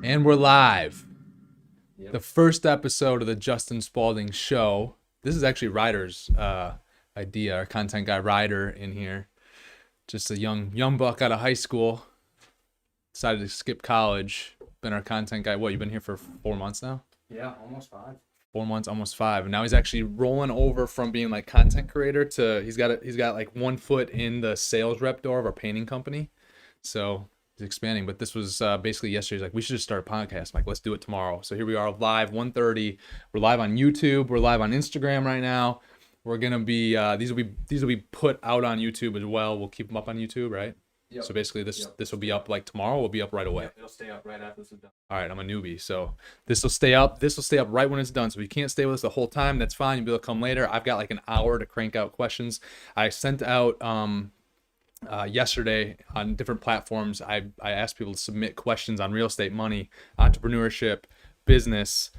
And we're live. Yep. The first episode of the Justin Spaulding show. This is actually Ryder's idea. Our content guy Ryder in here. Just a young buck out of high school. Decided to skip college. Been our content guy. What, you've been here for 4 months now? Yeah, almost 5. 4 months, almost 5. And now he's actually rolling over from being like content creator to he's got like 1 foot in the sales rep door of our painting company. So he's expanding. But this was basically yesterday. He's like, we should just start a podcast. I'm like, let's do it tomorrow. So here we are live, 1:30. We're live on YouTube. We're live on Instagram right now. We're gonna be these will be put out on YouTube as well. We'll keep them up on YouTube, right? Yep. So basically this will be up like tomorrow. We'll be up right away. Yep, it'll stay up right after this is done. All right, I'm a newbie, so this will stay up. This will stay up right when it's done. So if you can't stay with us the whole time, that's fine. You'll be able to come later. I've got like an hour to crank out questions. I sent out yesterday on different platforms. I asked people to submit questions on real estate, money, entrepreneurship, business,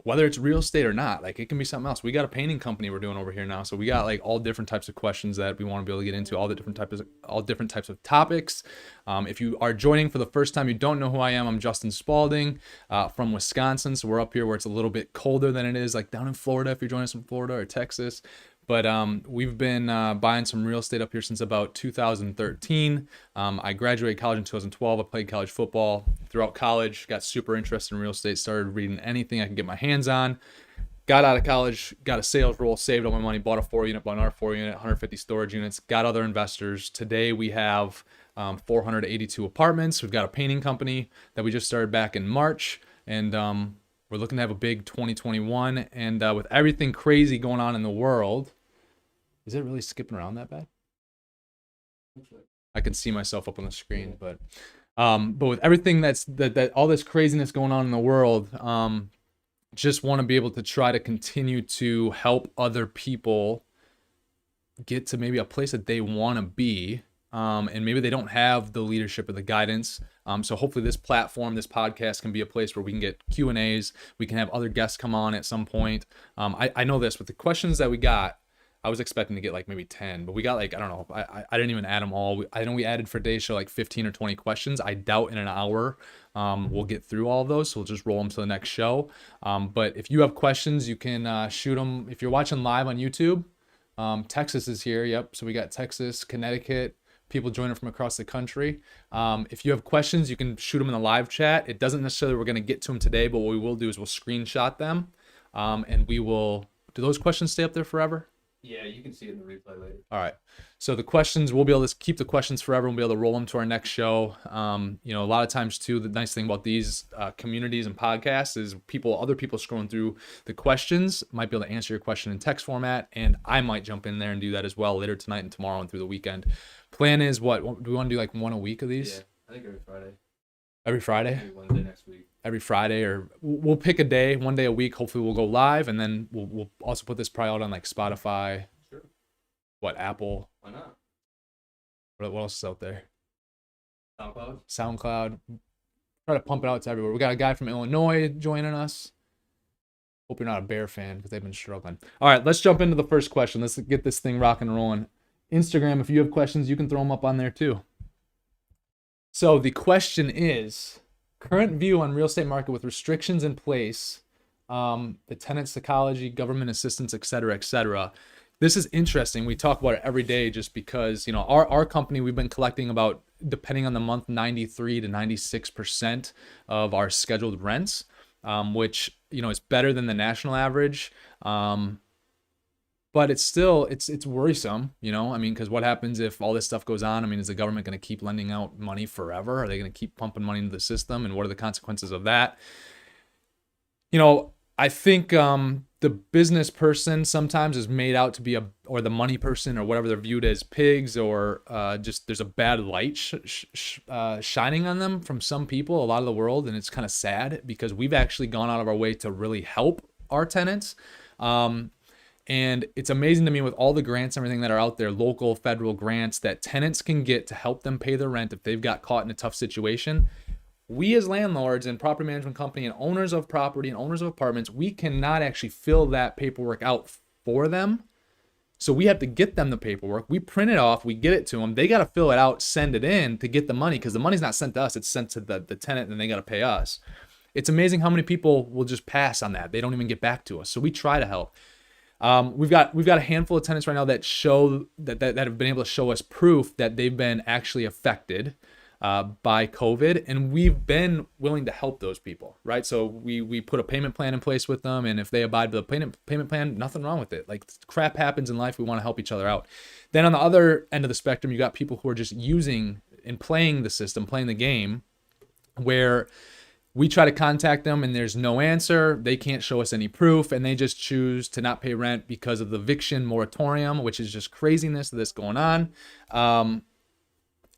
whether it's real estate or not. Like, it can be something else. We got a painting company we're doing over here now, so we got like all different types of questions that we want to be able to get into, all different types of topics. If you are joining for the first time, you don't know who I am. I'm Justin Spaulding from Wisconsin. So we're up here where it's a little bit colder than it is like down in Florida, if you're joining us from Florida or Texas. But we've been buying some real estate up here since about 2013. I graduated college in 2012. I played college football throughout college, got super interested in real estate, started reading anything I could get my hands on. Got out of college, got a sales role, saved all my money, bought a 4-unit, bought another 4-unit, 150 storage units, got other investors. Today we have 482 apartments. We've got a painting company that we just started back in March. And we're looking to have a big 2021. And with everything crazy going on in the world, is it really skipping around that bad? I can see myself up on the screen, but with everything that all this craziness going on in the world, just want to be able to try to continue to help other people get to maybe a place that they want to be, and maybe they don't have the leadership or the guidance. So hopefully this platform, this podcast can be a place where we can get Q&As. We can have other guests come on at some point. I know this with the questions that we got. I was expecting to get like maybe 10, but we got like, I don't know. I didn't even add them all. I know we added for today's show like 15 or 20 questions. I doubt in an hour we'll get through all of those. So we'll just roll them to the next show. But if you have questions, you can shoot them. If you're watching live on YouTube, Texas is here. Yep. So we got Texas, Connecticut, people joining from across the country. If you have questions, you can shoot them in the live chat. It doesn't necessarily we're going to get to them today, but what we will do is we'll screenshot them, and we will. Do those questions stay up there forever? Yeah, you can see it in the replay later. All right. So the questions, we'll be able to keep the questions forever. We'll be able to roll them to our next show. A lot of times too, the nice thing about these communities and podcasts is other people scrolling through the questions might be able to answer your question in text format. And I might jump in there and do that as well later tonight and tomorrow and through the weekend. Plan is what? Do we want to do like one a week of these? Yeah, I think every Friday. Every Friday? Maybe Wednesday next week. Every Friday, or we'll pick a day, one day a week. Hopefully we'll go live, and then we'll also put this probably out on like Spotify. Sure. What, Apple? Why not? What else is out there? SoundCloud? SoundCloud. Try to pump it out to everywhere. We got a guy from Illinois joining us. Hope you're not a Bear fan because they've been struggling. All right, let's jump into the first question. Let's get this thing rocking and rolling. Instagram, if you have questions, you can throw them up on there too. So the question is, current view on real estate market with restrictions in place, the tenant psychology, government assistance, et cetera, et cetera. This is interesting. We talk about it every day just because, our company, we've been collecting about, depending on the month, 93 to 96% of our scheduled rents, which, is better than the national average. But it's still, it's worrisome, because what happens if all this stuff goes on? Is the government going to keep lending out money forever? Are they going to keep pumping money into the system? And what are the consequences of that? I think the business person sometimes is made out to be or the money person or whatever they're viewed as pigs, or just there's a bad light shining on them from some people, a lot of the world. And it's kind of sad because we've actually gone out of our way to really help our tenants. And it's amazing to me with all the grants and everything that are out there, local, federal grants that tenants can get to help them pay their rent if they've got caught in a tough situation. We as landlords and property management company and owners of property and owners of apartments, we cannot actually fill that paperwork out for them So we have to get them the paperwork. We print it off. We get it to them. They got to fill it out, send it in to get the money, because the money's not sent to us. It's sent to the tenant, and they got to pay us. It's amazing how many people will just pass on that. They don't even get back to us. So we try to help. We've got a handful of tenants right now that show that have been able to show us proof that they've been actually affected by COVID, and we've been willing to help those people, right? So we put a payment plan in place with them, and if they abide by the payment plan, nothing wrong with it. Like, crap happens in life, we want to help each other out. Then on the other end of the spectrum, you got people who are just using and playing the system, playing the game, where we try to contact them and there's no answer. They can't show us any proof, and they just choose to not pay rent because of the eviction moratorium, which is just craziness that's going on.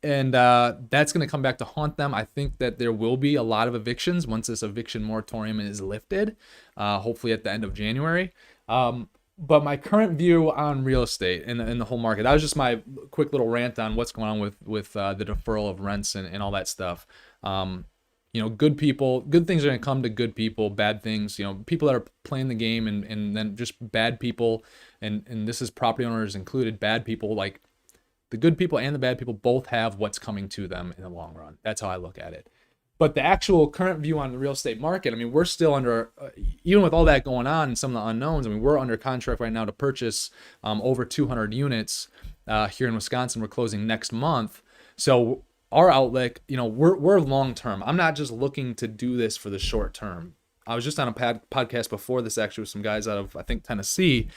And that's going to come back to haunt them. I think that there will be a lot of evictions once this eviction moratorium is lifted, hopefully at the end of January. But my current view on real estate and the whole market, that was just my quick little rant on what's going on with the deferral of rents and all that stuff. Good people, good things are going to come to good people, bad things, people that are playing the game, and then just bad people. And this is property owners included, bad people. Like, the good people and the bad people both have what's coming to them in the long run. That's how I look at it. But the actual current view on the real estate market, I mean, we're still under, even with all that going on and some of the unknowns, I mean, we're under contract right now to purchase over 200 units here in Wisconsin. We're closing next month. So our outlook, we're long-term. I'm not just looking to do this for the short term. I was just on a podcast before this, actually, with some guys out of, I think, Tennessee.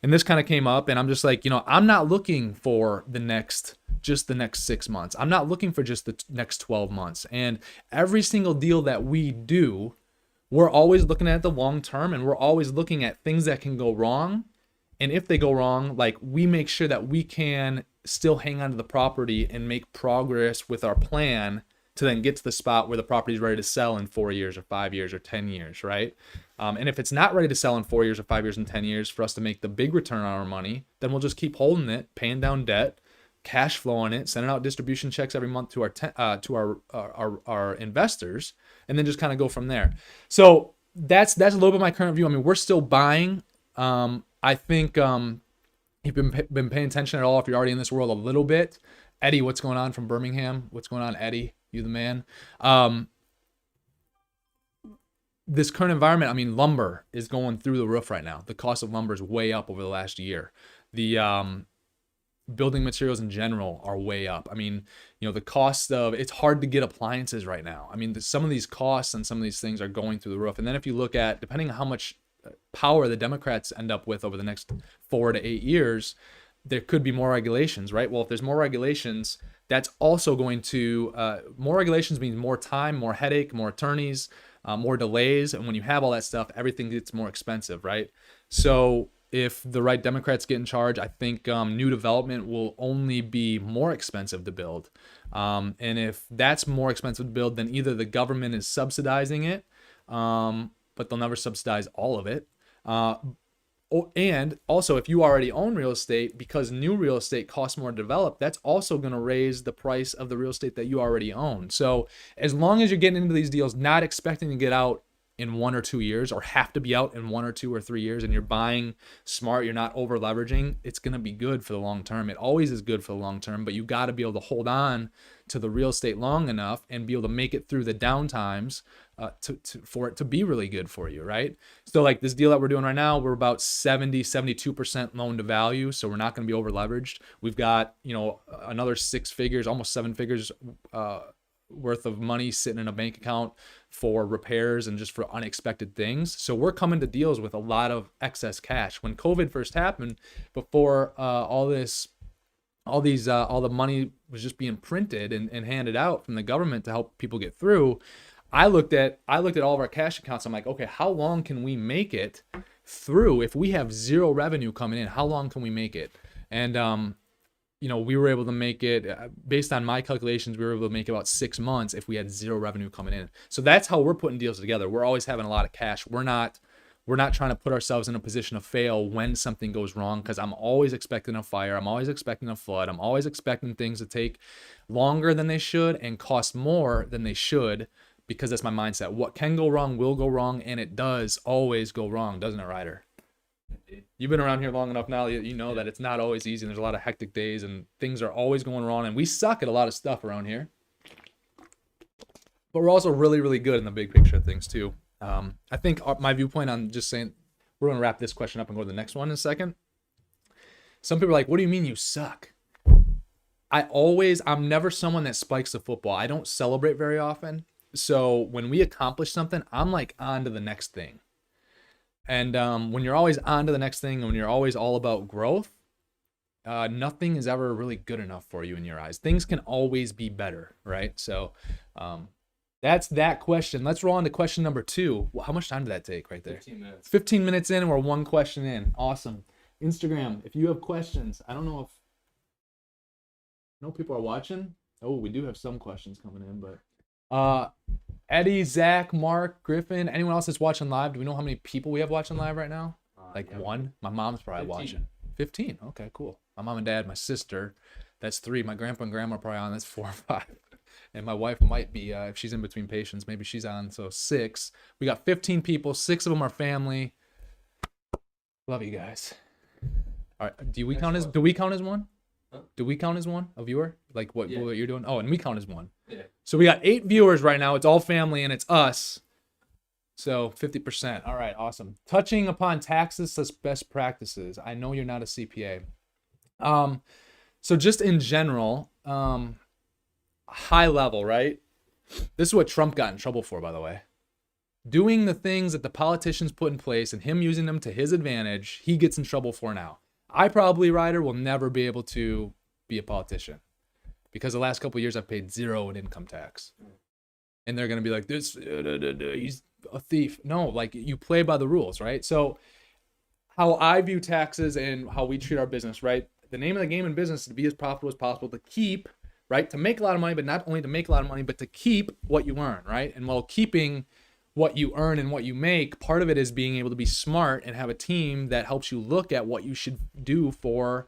And this kind of came up, and I'm just like, I'm not looking for just the next 6 months. I'm not looking for just the next 12 months. And every single deal that we do, we're always looking at the long term, and we're always looking at things that can go wrong. And if they go wrong, like, we make sure that we can still hang on to the property and make progress with our plan to then get to the spot where the property is ready to sell in 4 years or 5 years or 10 years, right? And if it's not ready to sell in 4 years or 5 years and 10 years for us to make the big return on our money, then we'll just keep holding it, paying down debt, cash flowing it, sending out distribution checks every month to our investors, and then just kind of go from there. So that's a little bit of my current view. I mean, we're still buying. I think you've been paying attention at all, if you're already in this world a little bit. Eddie, what's going on from Birmingham? What's going on, Eddie? You the man. This current environment, I mean, lumber is going through the roof right now. The cost of lumber is way up over the last year. The building materials in general are way up. I mean, the cost of, it's hard to get appliances right now. I mean, some of these costs and some of these things are going through the roof. And then if you look at, depending on how much power the Democrats end up with over the next 4 to 8 years, there could be more regulations, right? Well, if there's more regulations, that's also going to, more regulations means more time, more headache, more attorneys, more delays. And when you have all that stuff, everything gets more expensive, right? So if the right Democrats get in charge, I think new development will only be more expensive to build. And if that's more expensive to build, then either the government is subsidizing it, but they'll never subsidize all of it. And also, if you already own real estate, because new real estate costs more to develop, that's also going to raise the price of the real estate that you already own. So as long as you're getting into these deals, not expecting to get out in 1 or 2 years, or have to be out in 1 or 2 or 3 years, and you're buying smart, you're not over leveraging, it's going to be good for the long term. It always is good for the long term, but you got to be able to hold on to the real estate long enough and be able to make it through the down times for it to be really good for you, right? So like this deal that we're doing right now, we're about 72% loan to value. So we're not going to be over leveraged. We've got, another 6 figures, almost 7 figures worth of money sitting in a bank account for repairs and just for unexpected things. So we're coming to deals with a lot of excess cash. When COVID first happened, before all the money was just being printed and handed out from the government to help people get through, I looked at all of our cash accounts. I'm like, okay, how long can we make it through? If we have zero revenue coming in, how long can we make it? And we were able to make it, based on my calculations, we were able to make about 6 months if we had zero revenue coming in. So that's how we're putting deals together. We're always having a lot of cash. We're not trying to put ourselves in a position of fail when something goes wrong, because I'm always expecting a fire. I'm always expecting a flood. I'm always expecting things to take longer than they should and cost more than they should, because that's my mindset. What can go wrong will go wrong, and it does always go wrong, doesn't it, Ryder? dude. You've been around here long enough now. You know that it's not always easy. And there's a lot of hectic days and things are always going wrong. And we suck at a lot of stuff around here. But we're also really, really good in the big picture of things too. I think my viewpoint on just saying, we're going to wrap this question up and go to the next one in a second. Some people are like, what do you mean you suck? I'm never someone that spikes the football. I don't celebrate very often. So when we accomplish something, I'm like on to the next thing. And when you're always on to the next thing, and when you're always all about growth, nothing is ever really good enough for you in your eyes. Things can always be better, right? So that's that question. Let's roll on to question number 2. How much time did that take right there? 15 minutes. 15 minutes in and we're one question in. Awesome. Instagram, if you have questions, I don't know people are watching. Oh, we do have some questions coming in, but Eddie, Zach, Mark, Griffin, anyone else that's watching live? Do we know how many people we have watching live right now? Yeah. One? My mom's probably 15. watching. 15. Okay, cool. My mom and dad, my sister, that's 3. My grandpa and grandma are probably on. That's 4 or 5. And my wife might be, if she's in between patients, maybe she's on. So 6. We got 15 people. 6 of them are family. Love you guys. All right. Do we count as one? Huh? Do we count as one? A viewer? Like what you're doing? Oh, and we count as one. Yeah. So we got 8 viewers right now. It's all family and it's us. So 50%. All right, awesome. Touching upon taxes as best practices. I know you're not a CPA. So just in general, high level, right? This is what Trump got in trouble for, by the way. Doing the things that the politicians put in place and him using them to his advantage, he gets in trouble for now. I probably, Ryder, will never be able to be a politician because the last couple of years I've paid 0 in income tax. And they're going to be like, this, he's a thief. No, like you play by the rules, right? So how I view taxes and how we treat our business, right? The name of the game in business is to be as profitable as possible, to keep, right? To make a lot of money, but not only to make a lot of money, but to keep what you earn, right? And while keeping what you earn and what you make, part of it is being able to be smart and have a team that helps you look at what you should do for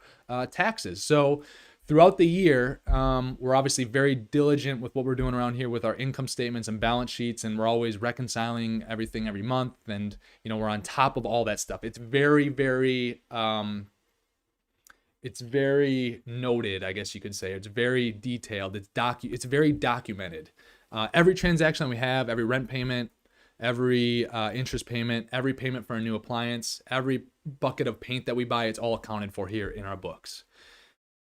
taxes. So throughout the year, we're obviously very diligent with what we're doing around here with our income statements and balance sheets, and we're always reconciling everything every month. And, you know, we're on top of all that stuff. It's very, very, it's very noted, I guess you could say. It's very detailed. It's very documented. Every transaction that we have, every rent payment, every interest payment, every payment for a new appliance, every bucket of paint that we buy, it's all accounted for here in our books.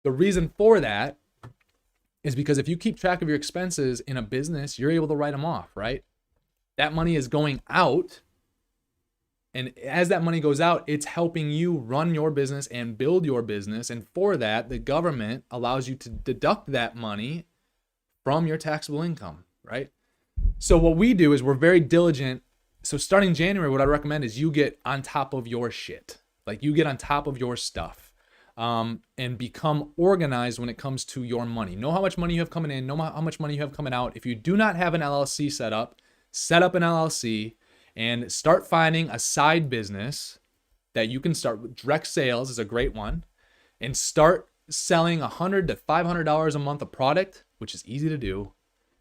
The reason for that is because if you keep track of your expenses in a business, you're able to write them off, right? That money is going out. And as that money goes out, it's helping you run your business and build your business. And for that, the government allows you to deduct that money from your taxable income, right? So what we do is we're very diligent. So starting January, what I recommend is you get on top of your shit. Like you get on top of your stuff and become organized when it comes to your money. Know how much money you have coming in, know how much money you have coming out. If you do not have an LLC set up an LLC and start finding a side business that you can start with. Direct sales is a great one. And start selling $100 to $500 a month of product, which is easy to do.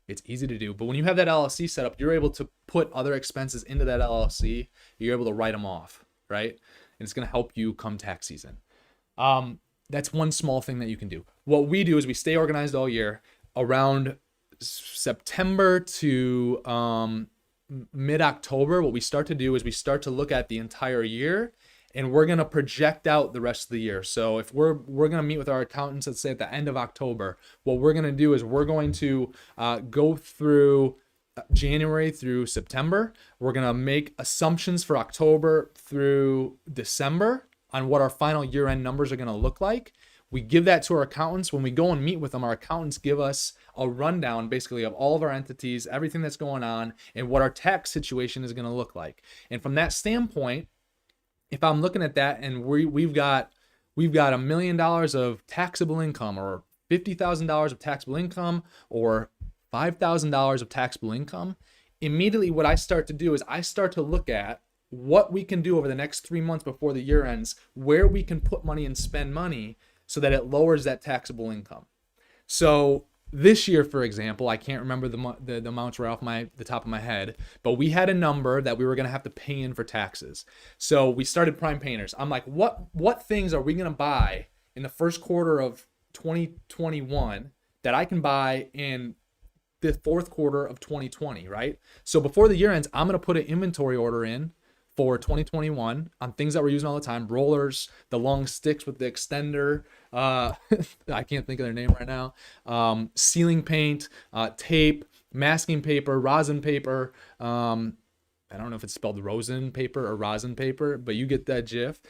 It's easy to do, but when you have that LLC set up, you're able to put other expenses into that LLC. You're able to write them off, right? And it's going to help you come tax season. That's one small thing that you can do. What we do is we stay organized all year. Around September to mid-October, what we start to do is we start to look at the entire year, and we're going to project out the rest of the year. So if we're going to meet with our accountants, let's say at the end of October, what we're going to do is we're going to go through January through September. We're going to make assumptions for October through December on what our final year-end numbers are going to look like. We give that to our accountants. When we go and meet with them, our accountants give us a rundown basically of all of our entities, everything that's going on, and what our tax situation is going to look like. And from that standpoint, if I'm looking at that and we've got $1 million of taxable income, or $50,000 of taxable income, or $5,000 of taxable income, immediately what I start to do is I start to look at what we can do over the next 3 months before the year ends, where we can put money and spend money so that it lowers that taxable income. So this year, for example, I can't remember the amounts right off the top of my head, but we had a number that we were gonna have to pay in for taxes. So we started Prime Painters. I'm like, what things are we gonna buy in the first quarter of 2021 that I can buy in the fourth quarter of 2020, right? So before the year ends, I'm gonna put an inventory order in for 2021 on things that we're using all the time: rollers, the long sticks with the extender. I can't think of their name right now. Ceiling paint, tape, masking paper, rosin paper. I don't know if it's spelled rosin paper or rosin paper, but you get that gif.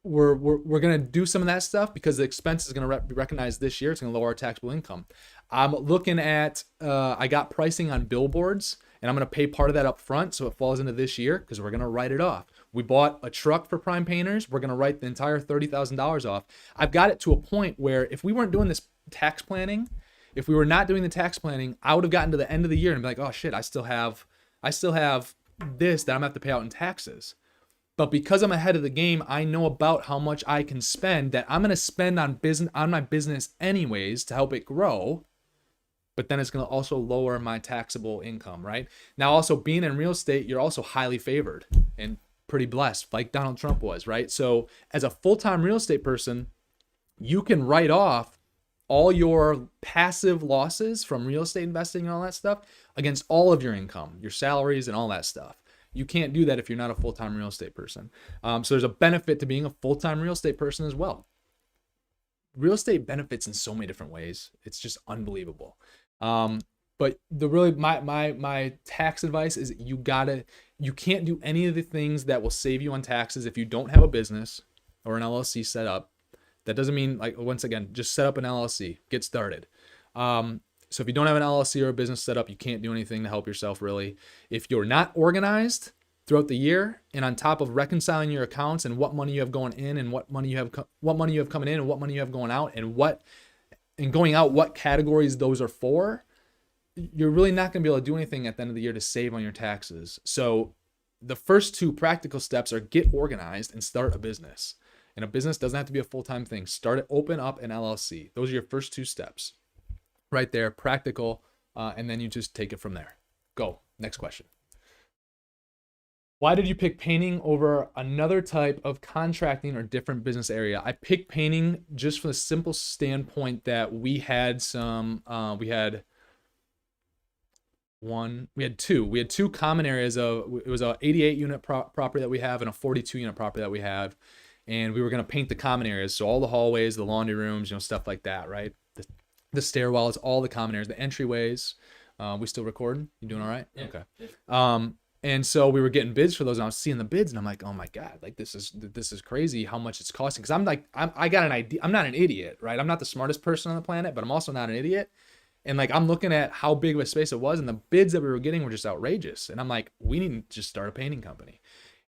We're gonna do some of that stuff because the expense is gonna be recognized this year. It's gonna lower our taxable income. I'm looking at I got pricing on billboards, and I'm gonna pay part of that up front so it falls into this year because we're gonna write it off. We bought a truck for Prime Painters. We're gonna write the entire $30,000 off. I've got it to a point where if we weren't doing this tax planning, if we were not doing the tax planning, I would have gotten to the end of the year and be like, oh shit, I still have this that I'm gonna have to pay out in taxes. But because I'm ahead of the game, I know about how much I can spend that I'm going to spend on my business anyways to help it grow. But then it's going to also lower my taxable income, right? Now, also being in real estate, you're also highly favored and pretty blessed, like Donald Trump was, right? So as a full-time real estate person, you can write off all your passive losses from real estate investing and all that stuff against all of your income, your salaries and all that stuff. You can't do that if you're not a full-time real estate person. So there's a benefit to being a full-time real estate person as well. Real estate benefits in so many different ways. It's just unbelievable. But my tax advice is you can't do any of the things that will save you on taxes if you don't have a business or an LLC set up. That doesn't mean, like, once again, just set up an LLC, get started. So if you don't have an LLC or a business set up, you can't do anything to help yourself really. If you're not organized throughout the year and on top of reconciling your accounts and what money you have going in and what money you have coming in and what money you have going out and going out, what categories those are for, you're really not going to be able to do anything at the end of the year to save on your taxes. So the first two practical steps are get organized and start a business. And a business doesn't have to be a full-time thing. Open up an LLC. Those are your first two steps. Right there, practical, and then you just take it from there. Go. Next question. Why did you pick painting over another type of contracting or different business area? I picked painting just from the simple standpoint that we had two common areas it was a 88 unit property that we have and a 42 unit property that we have, and we were going to paint the common areas, so all the hallways, the laundry rooms, stuff like that, right? The stairwells, all the common areas, the entryways. We still recording? You doing all right? Yeah. Okay. And so we were getting bids for those, and I was seeing the bids, and I'm like, oh my God, like this is crazy how much it's costing. Because I got an idea. I'm not an idiot, right? I'm not the smartest person on the planet, but I'm also not an idiot. And like I'm looking at how big of a space it was, and the bids that we were getting were just outrageous. And I'm like, we need to just start a painting company.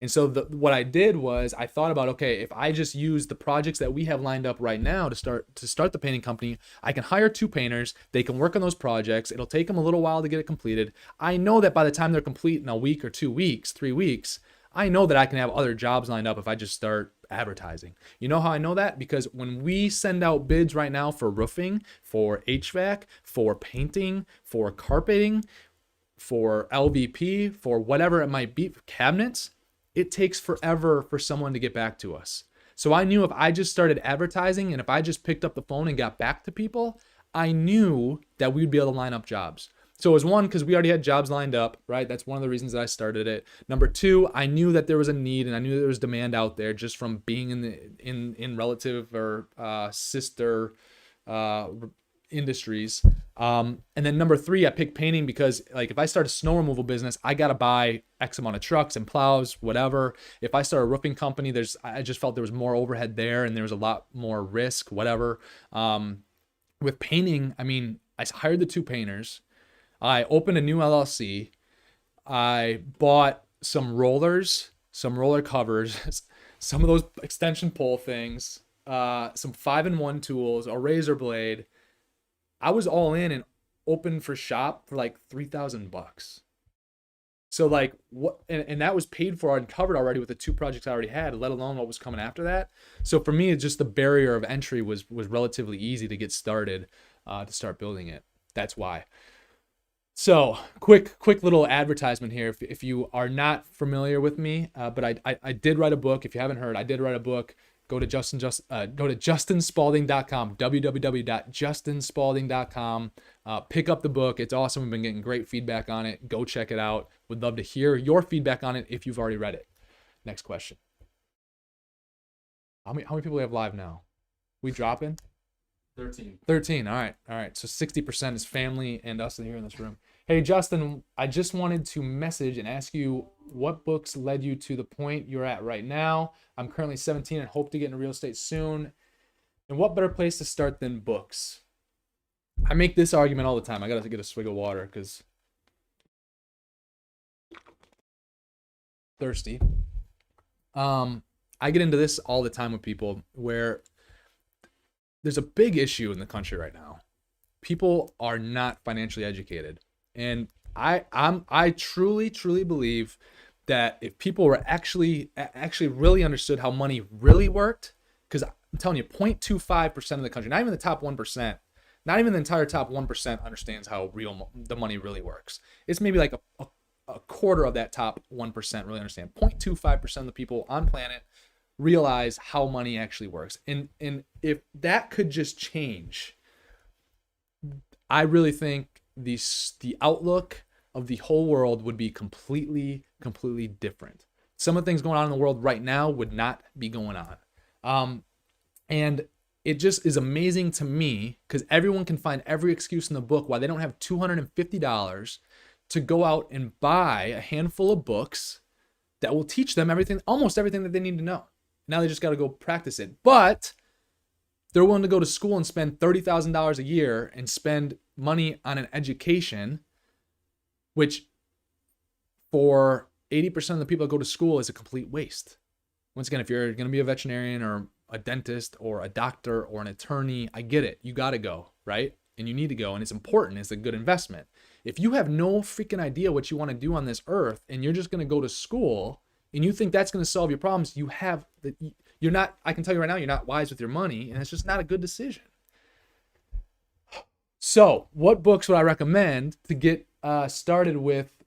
And so what I did was I thought about, okay, if I just use the projects that we have lined up right now to start the painting company, I can hire two painters. They can work on those projects. It'll take them a little while to get it completed. I know that by the time they're complete in a week or 2 weeks, 3 weeks, I know that I can have other jobs lined up if I just start advertising. You know how I know that? Because when we send out bids right now for roofing, for HVAC, for painting, for carpeting, for LVP, for whatever it might be, for cabinets, it takes forever for someone to get back to us. So I knew if I just started advertising and if I just picked up the phone and got back to people, I knew that we'd be able to line up jobs. So it was one, because we already had jobs lined up, right? That's one of the reasons that I started it. Number two, I knew that there was a need and I knew there was demand out there just from being in relative or sister industries. And then number three, I picked painting because like if I start a snow removal business, I got to buy X amount of trucks and plows, whatever. If I start a roofing company, I just felt there was more overhead there and there was a lot more risk, whatever. With painting, I mean, I hired the two painters. I opened a new LLC. I bought some rollers, some roller covers, some of those extension pole things, some 5-in-1 tools, a razor blade. I was all in and open for shop for like $3,000. So like what, and that was paid for and covered already with the two projects I already had, let alone what was coming after that. So for me, it's just the barrier of entry was relatively easy to get started. to start building it. That's why. So quick little advertisement here. If you are not familiar with me, but I did write a book. If you haven't heard, I did write a book. Go to justinspaulding.com, www.justinspaulding.com. Pick up the book. It's awesome. We've been getting great feedback on it. Go check it out. Would love to hear your feedback on it if you've already read it. Next question. How many people we have live now? We dropping? 13. 13. All right. So 60% is family and us here in this room. Hey, Justin, I just wanted to message and ask you what books led you to the point you're at right now. I'm currently 17 and hope to get into real estate soon. And what better place to start than books? I make this argument all the time. I got to get a swig of water because thirsty. I get into this all the time with people where there's a big issue in the country right now. People are not financially educated. And I truly believe that if people were actually really understood how money really worked, because I'm telling you, 0.25% of the country, not even the top 1%, not even the entire top 1% understands how the money really works. It's maybe like a quarter of that top 1% really understand. 0.25% of the people on planet realize how money actually works. And if that could just change, I really think the outlook of the whole world would be completely different. Some of the things going on in the world right now would not be going on. And it just is amazing to me because everyone can find every excuse in the book why they don't have $250 to go out and buy a handful of books that will teach them almost everything that they need to know. Now they just got to go practice it. But they're willing to go to school and spend $30,000 a year and spend money on an education, which for 80% of the people that go to school is a complete waste. Once again, if you're going to be a veterinarian or a dentist or a doctor or an attorney, I get it. You got to go, right? And you need to go, and it's important. It's a good investment. If you have no freaking idea what you want to do on this earth and you're just going to go to school and you think that's going to solve your problems, you're not, I can tell you right now, you're not wise with your money, and it's just not a good decision. So what books would I recommend to get started with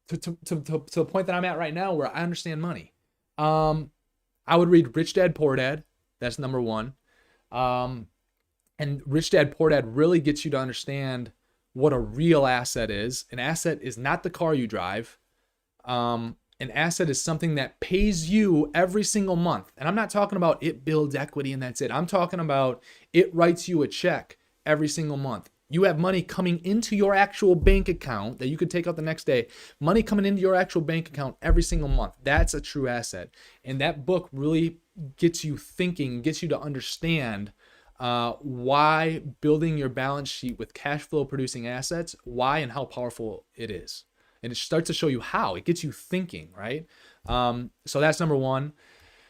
to the point that I'm at right now where I understand money? I would read Rich Dad, Poor Dad. That's number one. And Rich Dad, Poor Dad really gets you to understand what a real asset is. An asset is not the car you drive. An asset is something that pays you every single month. And I'm not talking about it builds equity and that's it. I'm talking about it writes you a check every single month. You have money coming into your actual bank account that you could take out the next day. Money coming into your actual bank account every single month. That's a true asset. And that book really gets you thinking, gets you to understand why building your balance sheet with cash flow producing assets, why and how powerful it is. And it starts to show you how. It gets you thinking, right? So that's number one.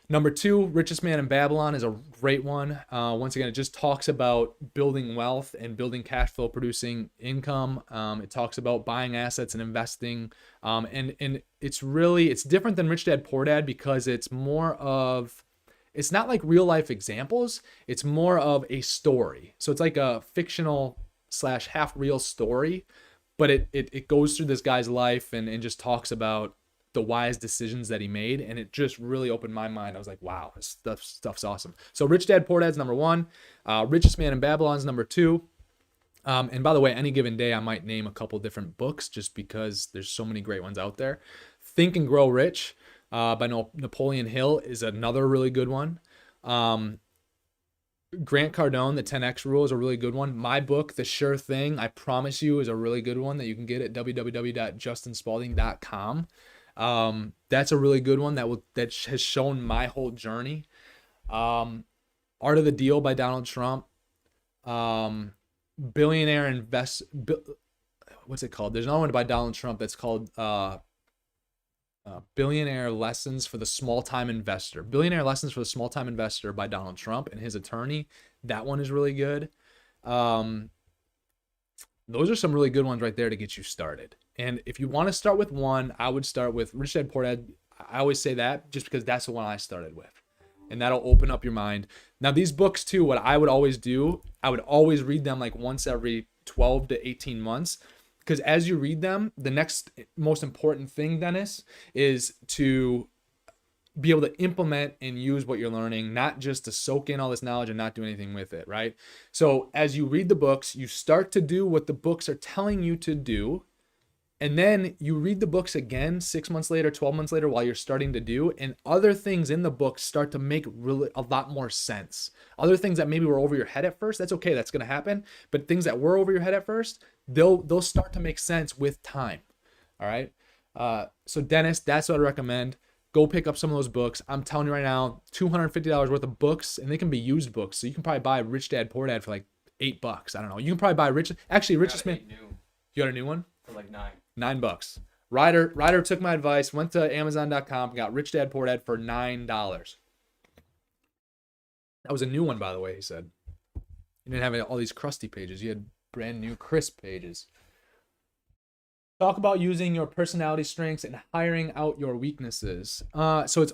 Number two, Richest Man in Babylon is a great one. Once again, it just talks about building wealth and building cash flow producing income. It talks about buying assets and investing. And it's different than Rich Dad, Poor Dad because it's not like real life examples. It's more of a story. So it's like a fictional / half real story, but it goes through this guy's life and just talks about the wise decisions that he made, and it just really opened my mind. I was like, wow, this stuff's awesome. So Rich Dad, Poor Dad's number one. Richest Man in Babylon's number two. And by the way, any given day, I might name a couple different books just because there's so many great ones out there. Think and Grow Rich by Napoleon Hill is another really good one. Grant Cardone, The 10X Rule is a really good one. My book, The Sure Thing, I promise you, is a really good one that you can get at www.justinspaulding.com. That's a really good one that has shown my whole journey. Art of the Deal by Donald Trump. What's it called? There's another one by Donald Trump that's called Billionaire Lessons for the Small-Time Investor. Billionaire Lessons for the Small-Time Investor by Donald Trump and his attorney. That one is really good. Those are some really good ones right there to get you started. And if you want to start with one, I would start with Rich Dad, Poor Dad. I always say that just because that's the one I started with. and that'll open up your mind. Now, these books too, what I would always do, I would always read them like once every 12 to 18 months. Because as you read them, the next most important thing, Dennis, is to be able to implement and use what you're learning, not just to soak in all this knowledge and not do anything with it, right? So as you read the books, you start to do what the books are telling you to do. And then you read the books again 6 months later, 12 months later, while you're starting to do, and other things in the book start to make really a lot more sense. Other things that maybe were over your head at first, that's okay, that's going to happen. But things that were over your head at first, they'll start to make sense with time. All right. So Dennis, that's what I recommend. Go pick up some of those books. I'm telling you right now, $250 worth of books, and they can be used books. So you can probably buy Rich Dad Poor Dad for like $8. I don't know. You can probably buy Richest Man. You got a new one? For like $9. $9. Ryder took my advice, went to Amazon.com, got Rich Dad Poor Dad for $9. That was a new one, by the way, he said. He didn't have all these crusty pages. He had brand new crisp pages. Talk about using your personality strengths and hiring out your weaknesses. So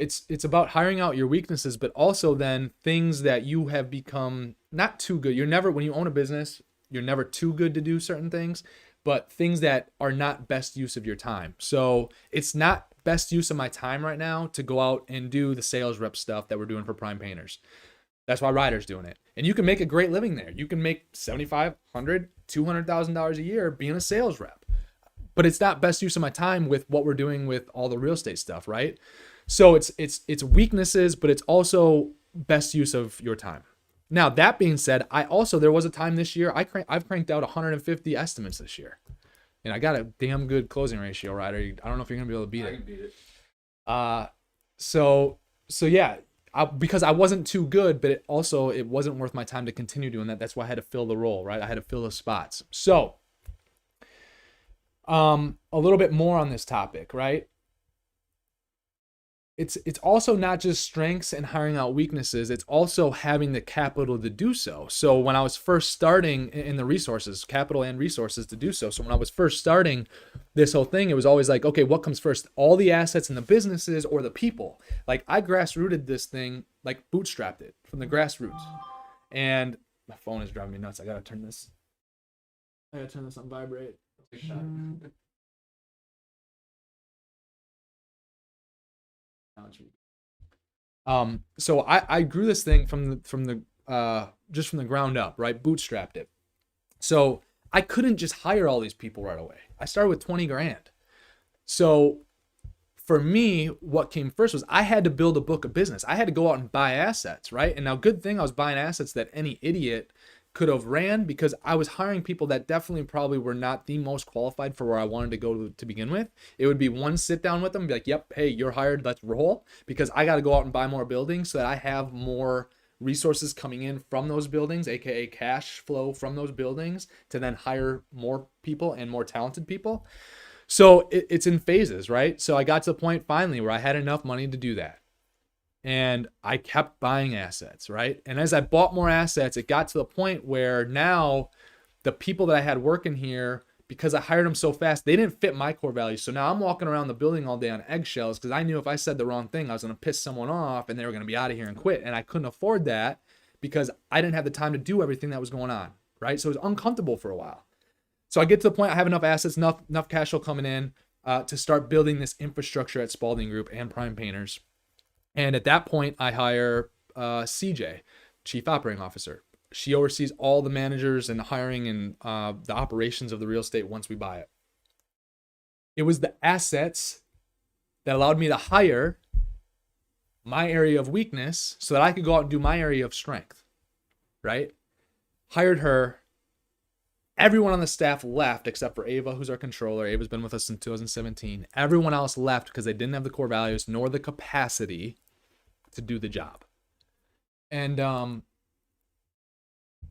it's about hiring out your weaknesses, but also then things that you have become not too good. When you own a business, you're never too good to do certain things, but things that are not best use of your time. So it's not best use of my time right now to go out and do the sales rep stuff that we're doing for Prime Painters. That's why Ryder's doing it. And you can make a great living there. You can make $7,500, $200,000 a year being a sales rep. But it's not best use of my time with what we're doing with all the real estate stuff, right? So it's weaknesses, but it's also best use of your time. Now, that being said, there was a time this year, I've cranked out 150 estimates this year. And I got a damn good closing ratio, Ryder. I don't know if you're going to be able to beat it. I can beat it. So yeah, because I wasn't too good, but it wasn't worth my time to continue doing that. That's why I had to fill the role, right? I had to fill those spots. So a little bit more on this topic, right? It's also not just strengths and hiring out weaknesses. It's also having the capital to do so. So when I was first starting in the resources, capital and resources to do so. So when I was first starting this whole thing, it was always like, okay, what comes first? All the assets and the businesses or the people? Like I grassrooted this thing, like bootstrapped it from the grassroots. And my phone is driving me nuts. I gotta turn this on vibrate. Take a shot. So I grew this thing from the ground up, right? Bootstrapped it. So I couldn't just hire all these people right away. I started with 20 grand. So for me, what came first was I had to build a book of business. I had to go out and buy assets, right? And now good thing I was buying assets that any idiot could have ran, because I was hiring people that definitely probably were not the most qualified for where I wanted to go to begin with. It would be one sit down with them, be like, yep, hey, you're hired, let's roll, because I got to go out and buy more buildings so that I have more resources coming in from those buildings, aka cash flow from those buildings, to then hire more people and more talented people. So it's in phases, right? So I got to the point finally where I had enough money to do that. And I kept buying assets, right? And as I bought more assets, it got to the point where now the people that I had working here, because I hired them so fast, they didn't fit my core values. So now I'm walking around the building all day on eggshells because I knew if I said the wrong thing, I was going to piss someone off and they were going to be out of here and quit. And I couldn't afford that because I didn't have the time to do everything that was going on, right? So it was uncomfortable for a while. So I get to the point I have enough assets, enough cash flow coming in to start building this infrastructure at Spaulding Group and Prime Painters. And at that point, I hire CJ, Chief Operating Officer. She oversees all the managers and the hiring and the operations of the real estate once we buy it. It was the assets that allowed me to hire my area of weakness so that I could go out and do my area of strength, right? Hired her. Everyone on the staff left except for Ava, who's our controller. Ava's been with us since 2017. Everyone else left because they didn't have the core values nor the capacity to do the job. And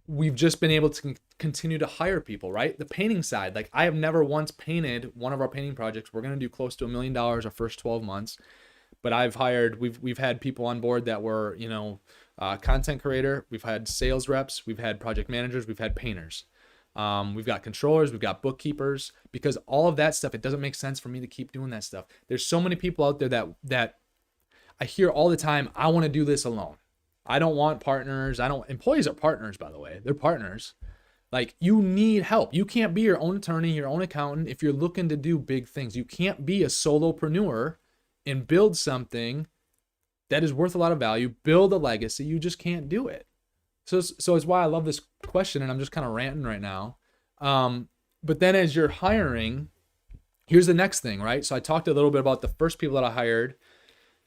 we've just been able to continue to hire people, right? The painting side, like I have never once painted one of our painting projects. We're going to do close to $1 million our first 12 months. But we've had people on board that were, content creator. We've had sales reps. We've had project managers. We've had painters. We've got controllers, we've got bookkeepers, because all of that stuff, it doesn't make sense for me to keep doing that stuff. There's so many people out there that I hear all the time, I want to do this alone. I don't want partners. Employees are partners, by the way. They're partners. Like, you need help. You can't be your own attorney, your own accountant if you're looking to do big things. You can't be a solopreneur and build something that is worth a lot of value, build a legacy. You just can't do it. So it's why I love this question, and I'm just kind of ranting right now. But then as you're hiring, here's the next thing, right? So I talked a little bit about the first people that I hired,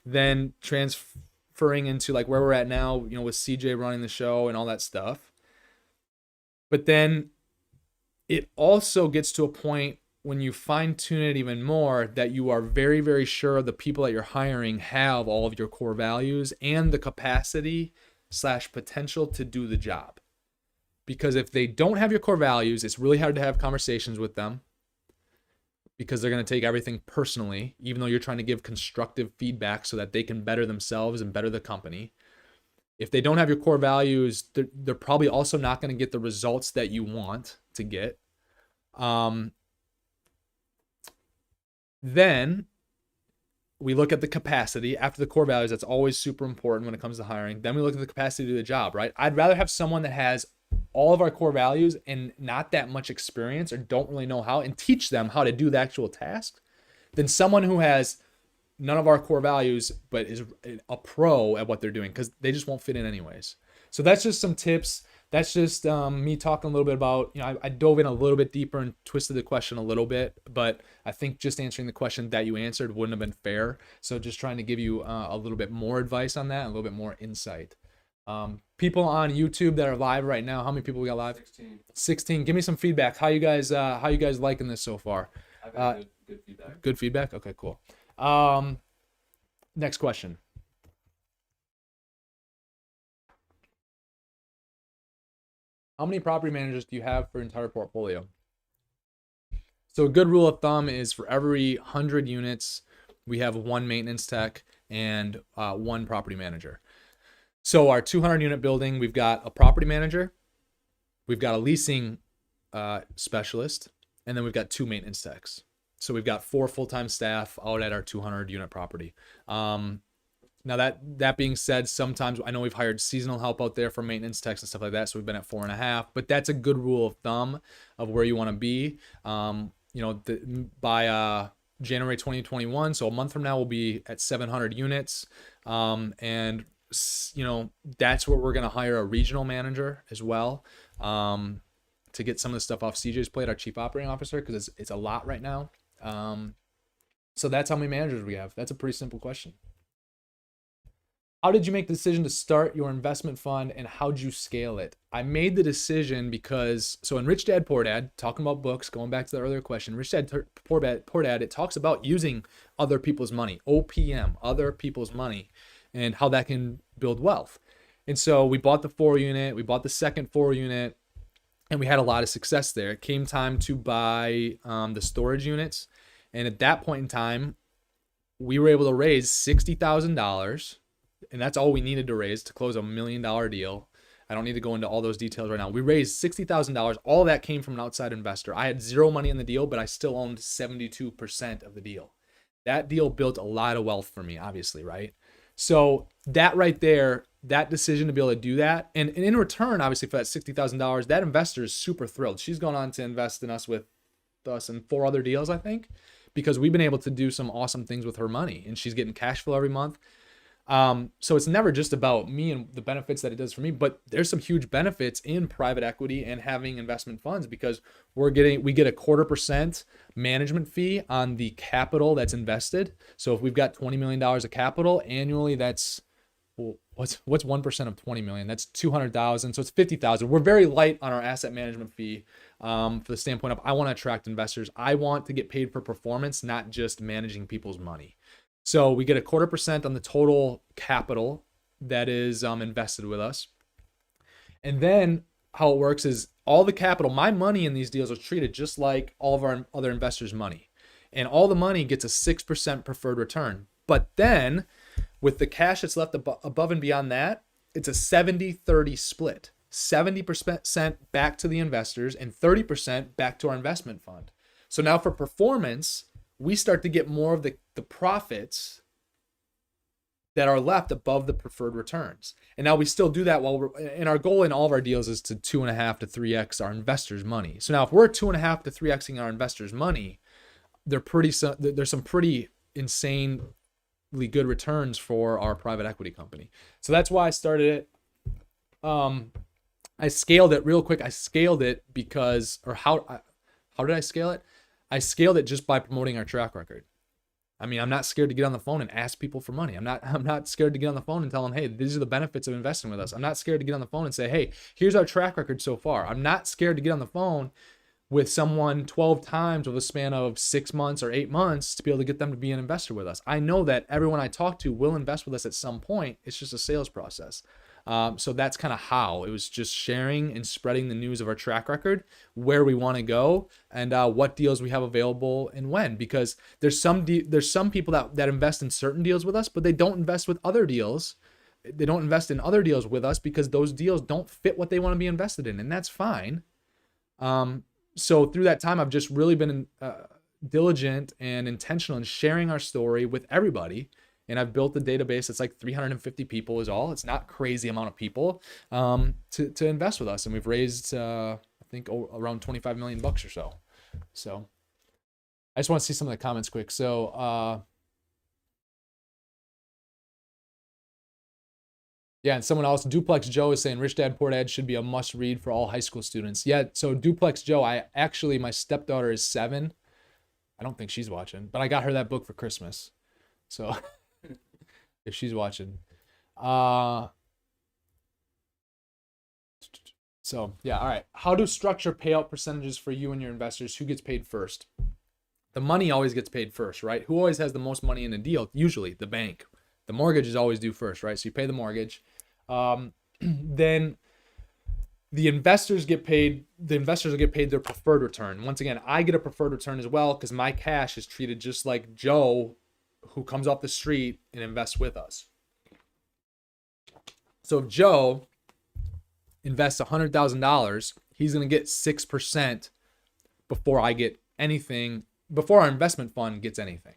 then transferring into like where we're at now, with CJ running the show and all that stuff. But then it also gets to a point when you fine tune it even more that you are very, very sure the people that you're hiring have all of your core values and the capacity / potential to do the job. Because if they don't have your core values, it's really hard to have conversations with them because they're going to take everything personally, even though you're trying to give constructive feedback so that they can better themselves and better the company. If they don't have your core values, they're probably also not going to get the results that you want to get. Then we look at the capacity. After the core values, that's always super important when it comes to hiring. Then we look at the capacity to do the job, right? I'd rather have someone that has all of our core values and not that much experience or don't really know how, and teach them how to do the actual task, than someone who has none of our core values, but is a pro at what they're doing, because they just won't fit in anyways. So that's just some tips. That's just me talking a little bit about, I dove in a little bit deeper and twisted the question a little bit, but I think just answering the question that you answered wouldn't have been fair. So just trying to give you a little bit more advice on that, a little bit more insight. People on YouTube that are live right now, how many people we got live? 16. Give me some feedback. How you guys liking this so far? I've got good feedback. Good feedback? Okay, cool. Next question. How many property managers do you have for your entire portfolio? So a good rule of thumb is for every 100 units, we have one maintenance tech and one property manager. So our 200 unit building, we've got a property manager, we've got a leasing specialist, and then we've got 2 maintenance techs. So we've got 4 full-time staff out at our 200 unit property. Now that being said, sometimes I know we've hired seasonal help out there for maintenance techs and stuff like that. So we've been at 4.5, but that's a good rule of thumb of where you want to be. By January 2021, so a month from now, we'll be at 700 units. And that's where we're going to hire a regional manager as well, to get some of the stuff off CJ's plate, our chief operating officer, because it's a lot right now. So that's how many managers we have. That's a pretty simple question. How did you make the decision to start your investment fund, and how'd you scale it? I made the decision because, so in Rich Dad Poor Dad, talking about books, going back to the earlier question, Rich Dad Poor Dad, it talks about using other people's money, OPM, other people's money, and how that can build wealth. And so we bought the 4 unit, we bought the second 4 unit, and we had a lot of success there. It came time to buy the storage units. And at that point in time, we were able to raise $60,000. And that's all we needed to raise to close a $1 million deal. I don't need to go into all those details right now. We raised $60,000. All of that came from an outside investor. I had 0 money in the deal, but I still owned 72% of the deal. That deal built a lot of wealth for me, obviously, right? So that right there, that decision to be able to do that, and in return, obviously, for that $60,000, that investor is super thrilled. She's gone on to invest in us with us in 4 other deals, I think, because we've been able to do some awesome things with her money, and she's getting cash flow every month. So it's never just about me and the benefits that it does for me, but there's some huge benefits in private equity and having investment funds, because we get a 0.25% management fee on the capital that's invested. So if we've got $20 million of capital annually, that's, what's 1% of 20 million? That's 200,000. So it's 50,000. We're very light on our asset management fee, for the standpoint of, I want to attract investors. I want to get paid for performance, not just managing people's money. So we get a 0.25% on the total capital that is invested with us. And then how it works is all the capital, my money in these deals is treated just like all of our other investors' money. And all the money gets a 6% preferred return. But then with the cash that's left above and beyond that, it's a 70-30 split. 70% back to the investors and 30% back to our investment fund. So now for performance, we start to get more of the profits that are left above the preferred returns. And now we still do that and our goal in all of our deals is to 2.5 to 3x our investors' money. So now if we're 2.5 to 3xing our investors' money, there's some pretty insanely good returns for our private equity company. So that's why I started it. I scaled it real quick. I scaled it because, or how did I scale it? I scaled it just by promoting our track record. I mean, I'm not scared to get on the phone and ask people for money. I'm not scared to get on the phone and tell them, hey, these are the benefits of investing with us. I'm not scared to get on the phone and say, hey, here's our track record so far. I'm not scared to get on the phone with someone 12 times with a span of 6 months or 8 months to be able to get them to be an investor with us. I know that everyone I talk to will invest with us at some point. It's just a sales process. So that's kind of how it was, just sharing and spreading the news of our track record, where we want to go, and what deals we have available and when. Because there's some people that invest in certain deals with us, but they don't invest with other deals. They don't invest in other deals with us because those deals don't fit what they want to be invested in, and that's fine. So through that time, I've just really been diligent and intentional in sharing our story with everybody. And I've built a database that's like 350 people is all. It's not crazy amount of people to invest with us. And we've raised, I think, around 25 million bucks or so. So I just want to see some of the comments quick. So yeah, and someone else, Duplex Joe, is saying Rich Dad Poor Dad should be a must read for all high school students. Yeah, so Duplex Joe, my stepdaughter is 7. I don't think she's watching, but I got her that book for Christmas. So if she's watching. So yeah, all right. How to structure payout percentages for you and your investors? Who gets paid first? The money always gets paid first, right? Who always has the most money in a deal? Usually the bank. The mortgage is always due first, right? So you pay the mortgage. Then the investors get paid. The investors will get paid their preferred return. Once again, I get a preferred return as well because my cash is treated just like Joe, who comes off the street and invests with us. So if Joe invests $100,000, he's going to get 6% before I get anything, before our investment fund gets anything.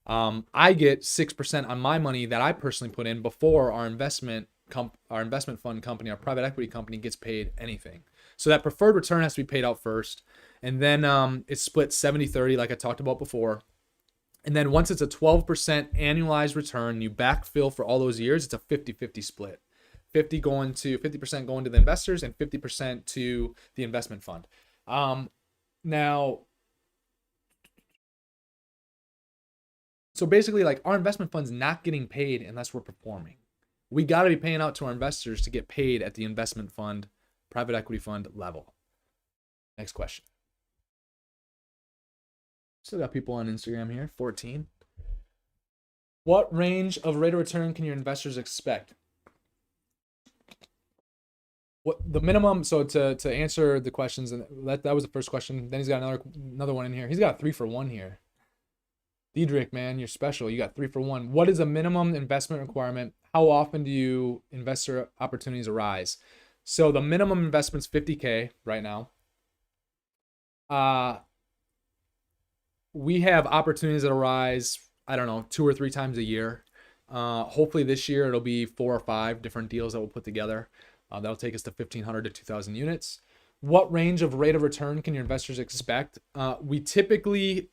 I get 6% on my money that I personally put in before our investment fund company, our private equity company, gets paid anything. So that preferred return has to be paid out first. And then it's split 70-30 like I talked about before. And then once it's a 12% annualized return, you backfill for all those years, it's a 50-50 split. 50% going to the investors and 50% to the investment fund. Now, so basically, like, our investment fund's not getting paid unless we're performing. We got to be paying out to our investors to get paid at the investment fund, private equity fund level. Next question. Still got people on Instagram here, 14. What range of rate of return can your investors expect? What the minimum? So to answer the questions, and that was the first question. Then he's got another one in here. He's got a 3 for 1 here. Diedrich, man, you're special. You got 3 for 1. What is a minimum investment requirement? How often do you investor opportunities arise? So the minimum investment's $50K right now. We have opportunities that arise, I don't know, 2 or 3 times a year. Hopefully this year it'll be 4 or 5 different deals that we'll put together. That'll take us to 1,500 to 2,000 units. What range of rate of return can your investors expect? We typically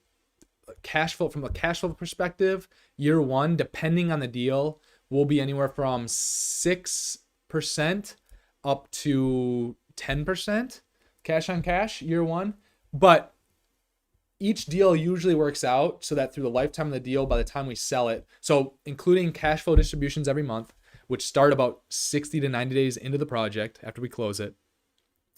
from a cash flow perspective, year 1, depending on the deal, will be anywhere from 6% up to 10% cash on cash year 1. But each deal usually works out so that through the lifetime of the deal, by the time we sell it, so including cash flow distributions every month, which start about 60 to 90 days into the project after we close it.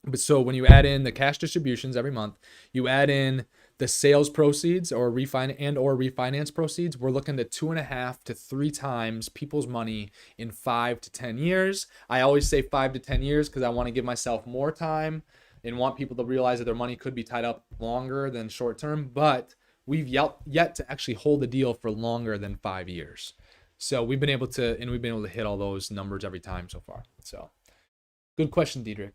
But so when you add in the cash distributions every month, you add in the sales proceeds or refinance proceeds, we're looking at 2.5 to 3 times people's money in 5 to 10 years. I always say 5 to 10 years because I want to give myself more time and want people to realize that their money could be tied up longer than short term, but we've yet to actually hold a deal for longer than 5 years. So we've been able to hit all those numbers every time so far. So good question, Diedrich.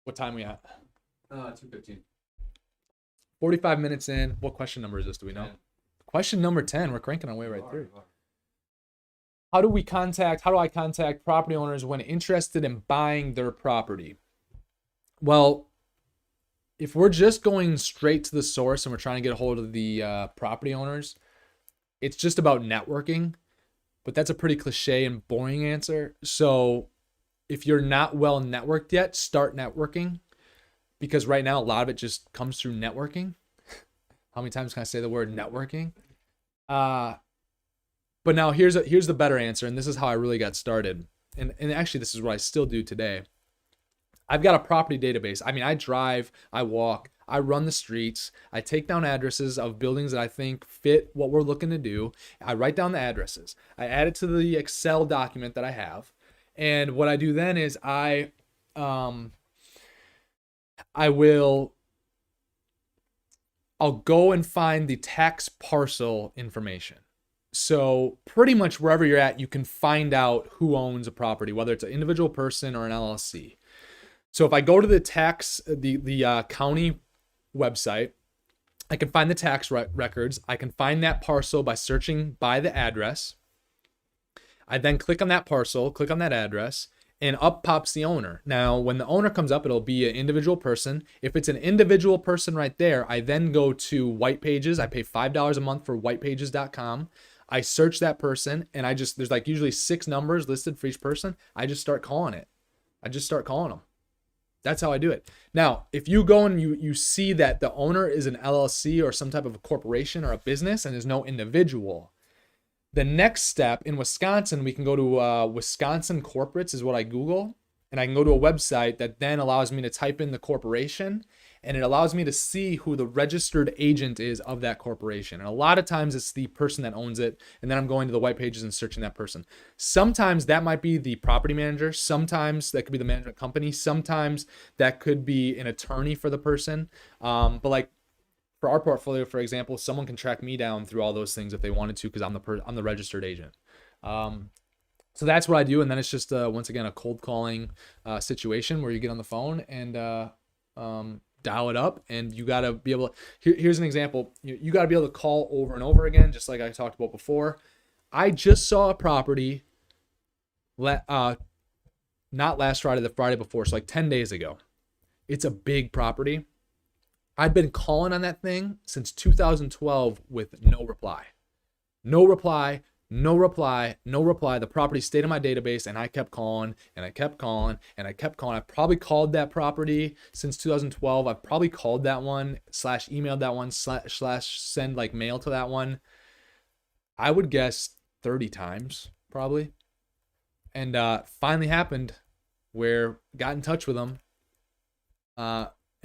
What time we at? 2:15. 45 minutes in. What question number is this? Do we know? Question number 10. We're cranking our way right through. How do I contact property owners when interested in buying their property? Well, if we're just going straight to the source and we're trying to get a hold of the property owners, it's just about networking, but that's a pretty cliche and boring answer. So if you're not well networked yet, start networking, because right now a lot of it just comes through networking. How many times can I say the word networking? But now here's the better answer, and this is how I really got started. And actually this is what I still do today. I've got a property database. I mean, I drive, I walk, I run the streets, I take down addresses of buildings that I think fit what we're looking to do. I write down the addresses. I add it to the Excel document that I have. And what I do then is I'll go and find the tax parcel information. So pretty much wherever you're at, you can find out who owns a property, whether it's an individual person or an LLC. So if I go to the county website, I can find the tax records. I can find that parcel by searching by the address. I then click on that parcel, click on that address, and up pops the owner. Now, when the owner comes up, it'll be an individual person. If it's an individual person right there, I then go to White Pages. I pay $5 a month for whitepages.com. I search that person, and there's like usually 6 numbers listed for each person. I just start calling it. I just start calling them. That's how I do it. Now, if you go and you see that the owner is an LLC or some type of a corporation or a business and there's no individual, the next step in Wisconsin, we can go to Wisconsin corporates is what I Google, and I can go to a website that then allows me to type in the corporation, and it allows me to see who the registered agent is of that corporation. And a lot of times it's the person that owns it, and then I'm going to the White Pages and searching that person. Sometimes that might be the property manager. Sometimes that could be the management company. Sometimes that could be an attorney for the person. But like for our portfolio, for example, someone can track me down through all those things if they wanted to, because I'm the registered agent. So that's what I do, and then it's just once again a cold calling situation where you get on the phone and dial it up, and you got to be able to, here's an example. You got to be able to call over and over again, just like I talked about before. I just saw a property not last Friday, the Friday before, so like 10 days ago. It's a big property. I'd been calling on that thing since 2012 with no reply. No reply. The property stayed in my database, and I kept calling and I kept calling and I kept calling. I probably called that property since 2012. I've probably called that one / emailed that one / send like mail to that one. I would guess 30 times probably. And finally happened where got in touch with him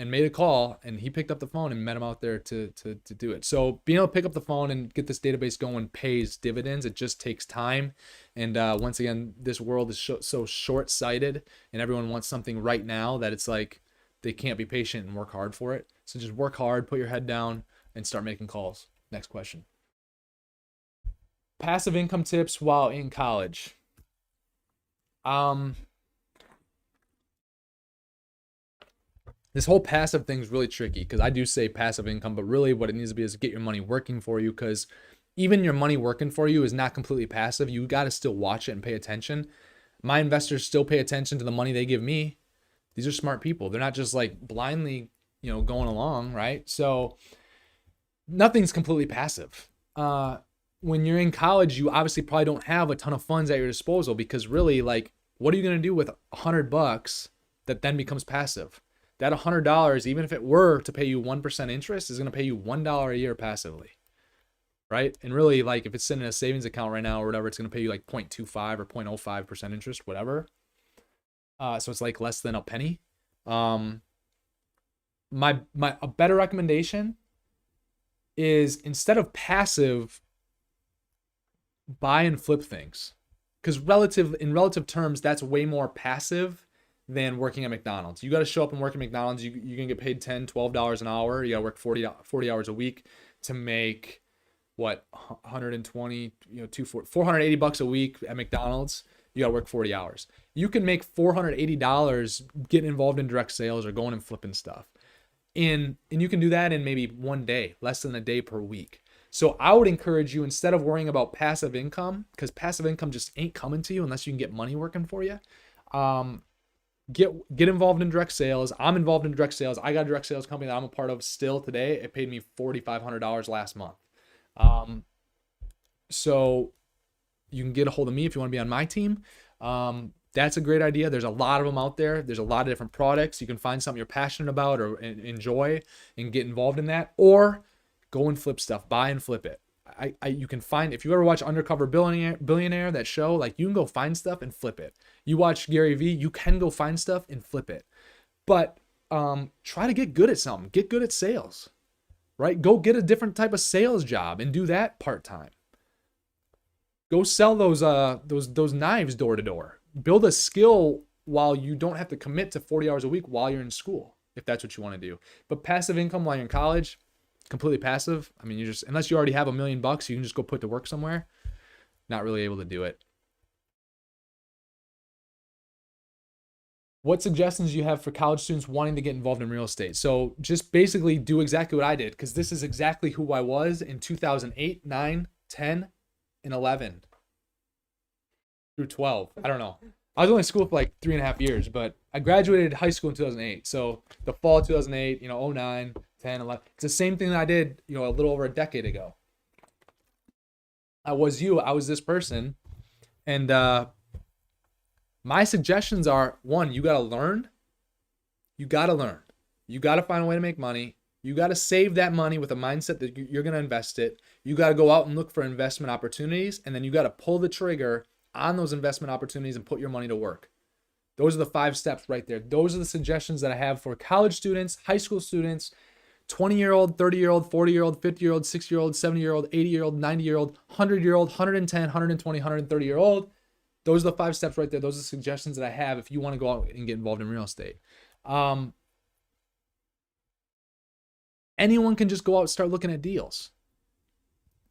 and made a call, and he picked up the phone and met him out there to do it. So being able to pick up the phone and get this database going pays dividends. It just takes time. And once again, this world is so short-sighted, and everyone wants something right now that it's like they can't be patient and work hard for it. So just work hard, put your head down, and start making calls. Next question. Passive income tips while in college. This whole passive thing is really tricky, because I do say passive income, but really what it needs to be is get your money working for you, because even your money working for you is not completely passive. You got to still watch it and pay attention. My investors still pay attention to the money they give me. These are smart people. They're not just like blindly, going along, right? So nothing's completely passive. When you're in college, you obviously probably don't have a ton of funds at your disposal, because really, like, what are you going to do with $100 that then becomes passive? That $100, even if it were to pay you 1% interest, is going to pay you $1 a year passively, right? And really, like, if it's sitting in a savings account right now or whatever, it's going to pay you like 0.25 or 0.05% interest, whatever. So it's like less than a penny. A better recommendation is, instead of passive, buy and flip things, because in relative terms, that's way more passive than working at McDonald's. You got to show up and work at McDonald's. You can get paid $10, $12 an hour. You got to work 40 hours a week to make what, 120, $480 a week at McDonald's. You got to work 40 hours. You can make $480 getting involved in direct sales or going and flipping stuff. And you can do that in maybe one day, less than a day per week. So I would encourage you, instead of worrying about passive income, because passive income just ain't coming to you unless you can get money working for you. Get involved in direct sales. I'm involved in direct sales. I got a direct sales company that I'm a part of still today. It paid me $4,500 last month. So you can get a hold of me if you want to be on my team. That's a great idea. There's a lot of them out there. There's a lot of different products. You can find something you're passionate about or enjoy and get involved in that, or go and flip stuff, buy and flip it. You can find, if you ever watch Undercover Billionaire, that show, like, you can go find stuff and flip it. You watch Gary Vee, you can go find stuff and flip it. But try to get good at something. Get good at sales, right? Go get a different type of sales job and do that part-time. Go sell those knives door to door. Build a skill while you don't have to commit to 40 hours a week while you're in school, if that's what you want to do. But passive income while you're in college, completely passive. I mean, unless you already have $1 million, you can just go put to work somewhere. Not really able to do it. What suggestions do you have for college students wanting to get involved in real estate? So just basically do exactly what I did, because this is exactly who I was in 2008, 9, 10, and 11 through 12. I don't know. I was only in school for like 3.5 years, but I graduated high school in 2008. So the fall of 2008, 09, 10, 11. It's the same thing that I did, a little over a decade ago. I was this person. And my suggestions are, one, you got to learn. You got to find a way to make money. You got to save that money with a mindset that you're going to invest it. You got to go out and look for investment opportunities. And then you got to pull the trigger on those investment opportunities and put your money to work. Those are the 5 steps right there. Those are the suggestions that I have for college students, high school students, 20-year-old, 30-year-old, 40-year-old, 50-year-old, 60-year-old, 70-year-old, 80-year-old, 90-year-old, 100-year-old, 110, 120, 130-year-old. Those are the 5 steps right there. Those are the suggestions that I have if you want to go out and get involved in real estate. Anyone can just go out and start looking at deals.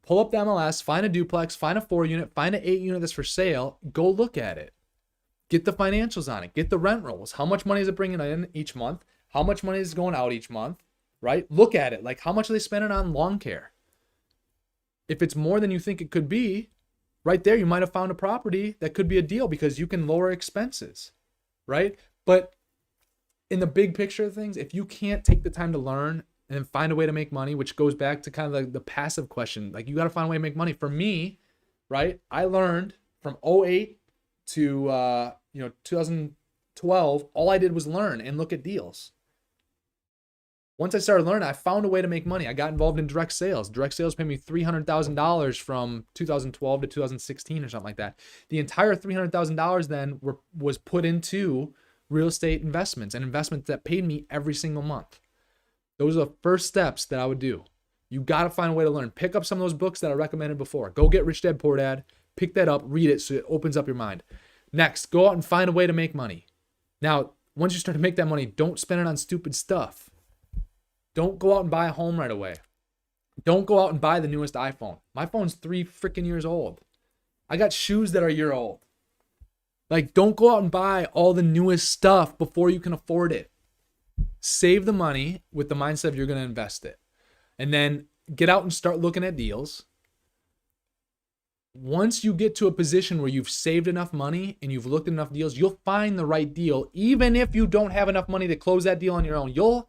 Pull up the MLS, find a duplex, find a 4-unit, find an 8-unit that's for sale. Go look at it. Get the financials on it. Get the rent rolls. How much money is it bringing in each month? How much money is going out each month? Right? Look at it. Like, how much are they spending on lawn care? If it's more than you think it could be, right there, you might have found a property that could be a deal because you can lower expenses, right? But in the big picture of things, if you can't take the time to learn and then find a way to make money, which goes back to kind of the passive question, like, you got to find a way to make money. For me, right, I learned from 08 to 2012, all I did was learn and look at deals. Once I started learning, I found a way to make money. I got involved in direct sales. Direct sales paid me $300,000 from 2012 to 2016 or something like that. The entire $300,000 then was put into real estate investments, and investments that paid me every single month. Those are the first steps that I would do. You got to find a way to learn. Pick up some of those books that I recommended before. Go get Rich Dad Poor Dad. Pick that up, read it so it opens up your mind. Next, go out and find a way to make money. Now, once you start to make that money, don't spend it on stupid stuff. Don't go out and buy a home right away. Don't go out and buy the newest iPhone. My phone's 3 freaking years old. I got shoes that are a year old. Like, don't go out and buy all the newest stuff before you can afford it. Save the money with the mindset of you're going to invest it. And then get out and start looking at deals. Once you get to a position where you've saved enough money and you've looked at enough deals, you'll find the right deal. Even if you don't have enough money to close that deal on your own, you'll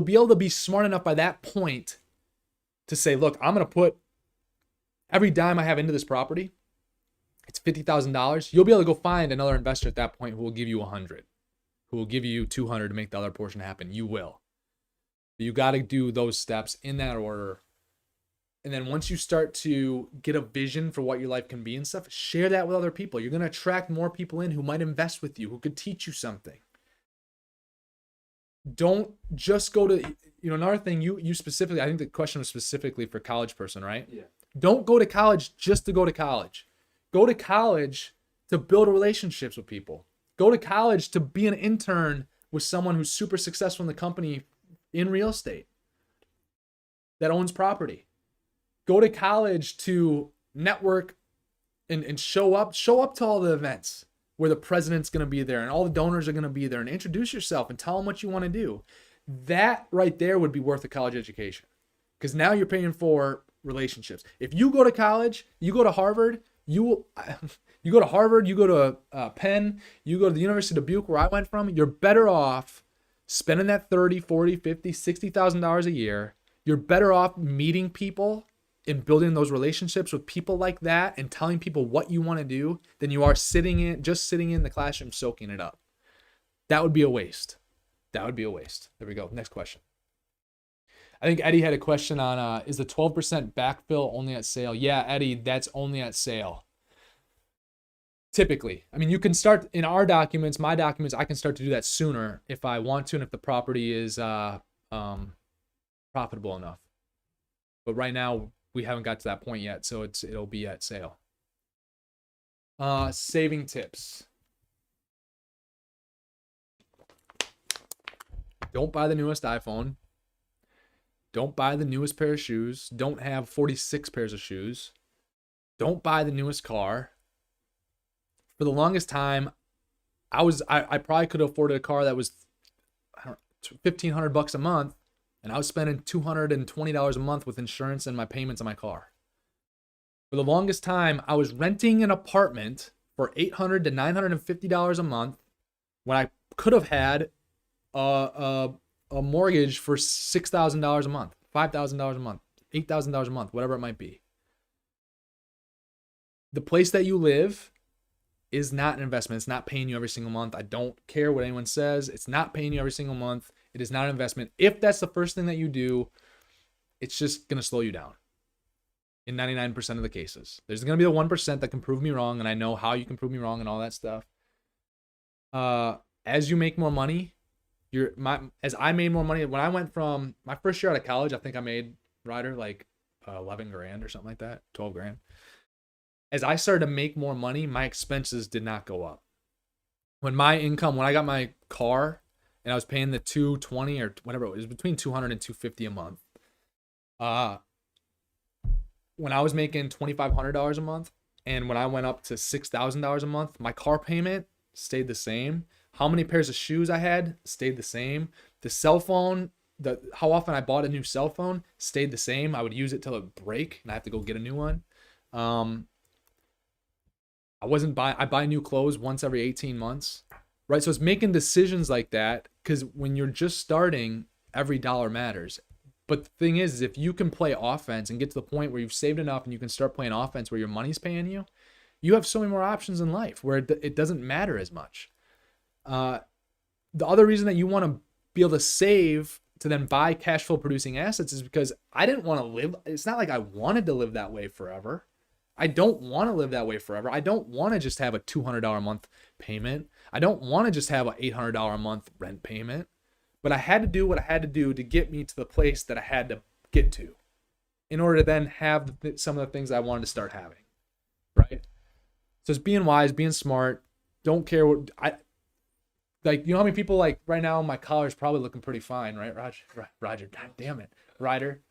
be able to be smart enough by that point to say, look, I'm going to put every dime I have into this property. It's $50,000. You'll be able to go find another investor at that point who will give you 100, who will give you 200 to make the other portion happen. You will. You got to do those steps in that order. And then once you start to get a vision for what your life can be and stuff, share that with other people. You're going to attract more people in who might invest with you, who could teach you something. Don't just go to, another thing you specifically, I think the question was specifically for college person, right? Yeah. Don't go to college just to go to college. Go to college to build relationships with people. Go to college to be an intern with someone who's super successful in the company in real estate that owns property. Go to college to network and show up to all the events where the president's going to be there and all the donors are going to be there, and introduce yourself and tell them what you want to do. That right there would be worth a college education, because now you're paying for relationships. If you go to college, you go to Harvard, you go to Harvard, you go to Penn, you go to the University of Dubuque where I went from, you're better off spending that 30, 40, 50, $60,000 a year. You're better off meeting people and building those relationships with people like that and telling people what you want to do than you are sitting in the classroom soaking it up. That would be a waste. That would be a waste. There we go. Next question. I think Eddie had a question on, is the 12% backfill only at sale? Yeah, Eddie, that's only at sale. Typically. I mean, you can start in our documents, my documents, I can start to do that sooner if I want to and if the property is profitable enough. But right now, we haven't got to that point yet, so it'll be at sale. Saving tips. Don't buy the newest iPhone. Don't buy the newest pair of shoes. Don't have 46 pairs of shoes. Don't buy the newest car. For the longest time, I probably could have afforded a car that was $1,500 a month, and I was spending $220 a month with insurance and my payments on my car. For the longest time, I was renting an apartment for $800 to $950 a month when I could have had a mortgage for $6,000 a month, $5,000 a month, $8,000 a month, whatever it might be. The place that you live is not an investment. It's not paying you every single month. I don't care what anyone says. It's not paying you every single month. It is not an investment. If that's the first thing that you do, it's just going to slow you down in 99% of the cases. There's going to be the 1% that can prove me wrong, and I know how you can prove me wrong and all that stuff. As you make more money, as I made more money, when I went from my first year out of college, I think I made, Ryder, like 11 grand or something like that, 12 grand. As I started to make more money, my expenses did not go up. When I got my car and I was paying the $220 or whatever it was between $200 and $250 a month. When I was making $2,500 a month and when I went up to $6,000 a month, my car payment stayed the same. How many pairs of shoes I had stayed the same. The cell phone, how often I bought a new cell phone stayed the same. I would use it till it break and I have to go get a new one. I buy new clothes once every 18 months, right? So it's making decisions like that because when you're just starting, every dollar matters. But the thing is if you can play offense and get to the point where you've saved enough and you can start playing offense where your money's paying you, you have so many more options in life where it doesn't matter as much. The other reason that you want to be able to save to then buy cash flow producing assets is because I didn't want to live. It's not like I wanted to live that way forever. I don't want to live that way forever. I don't want to just have a $200 a month payment. I don't want to just have an $800 a month rent payment. But I had to do what I had to do to get me to the place that I had to get to in order to then have some of the things I wanted to start having, right? So it's being wise, being smart. Don't care what you know how many people like right now my collar's probably looking pretty fine, right? Roger, God damn it. Ryder.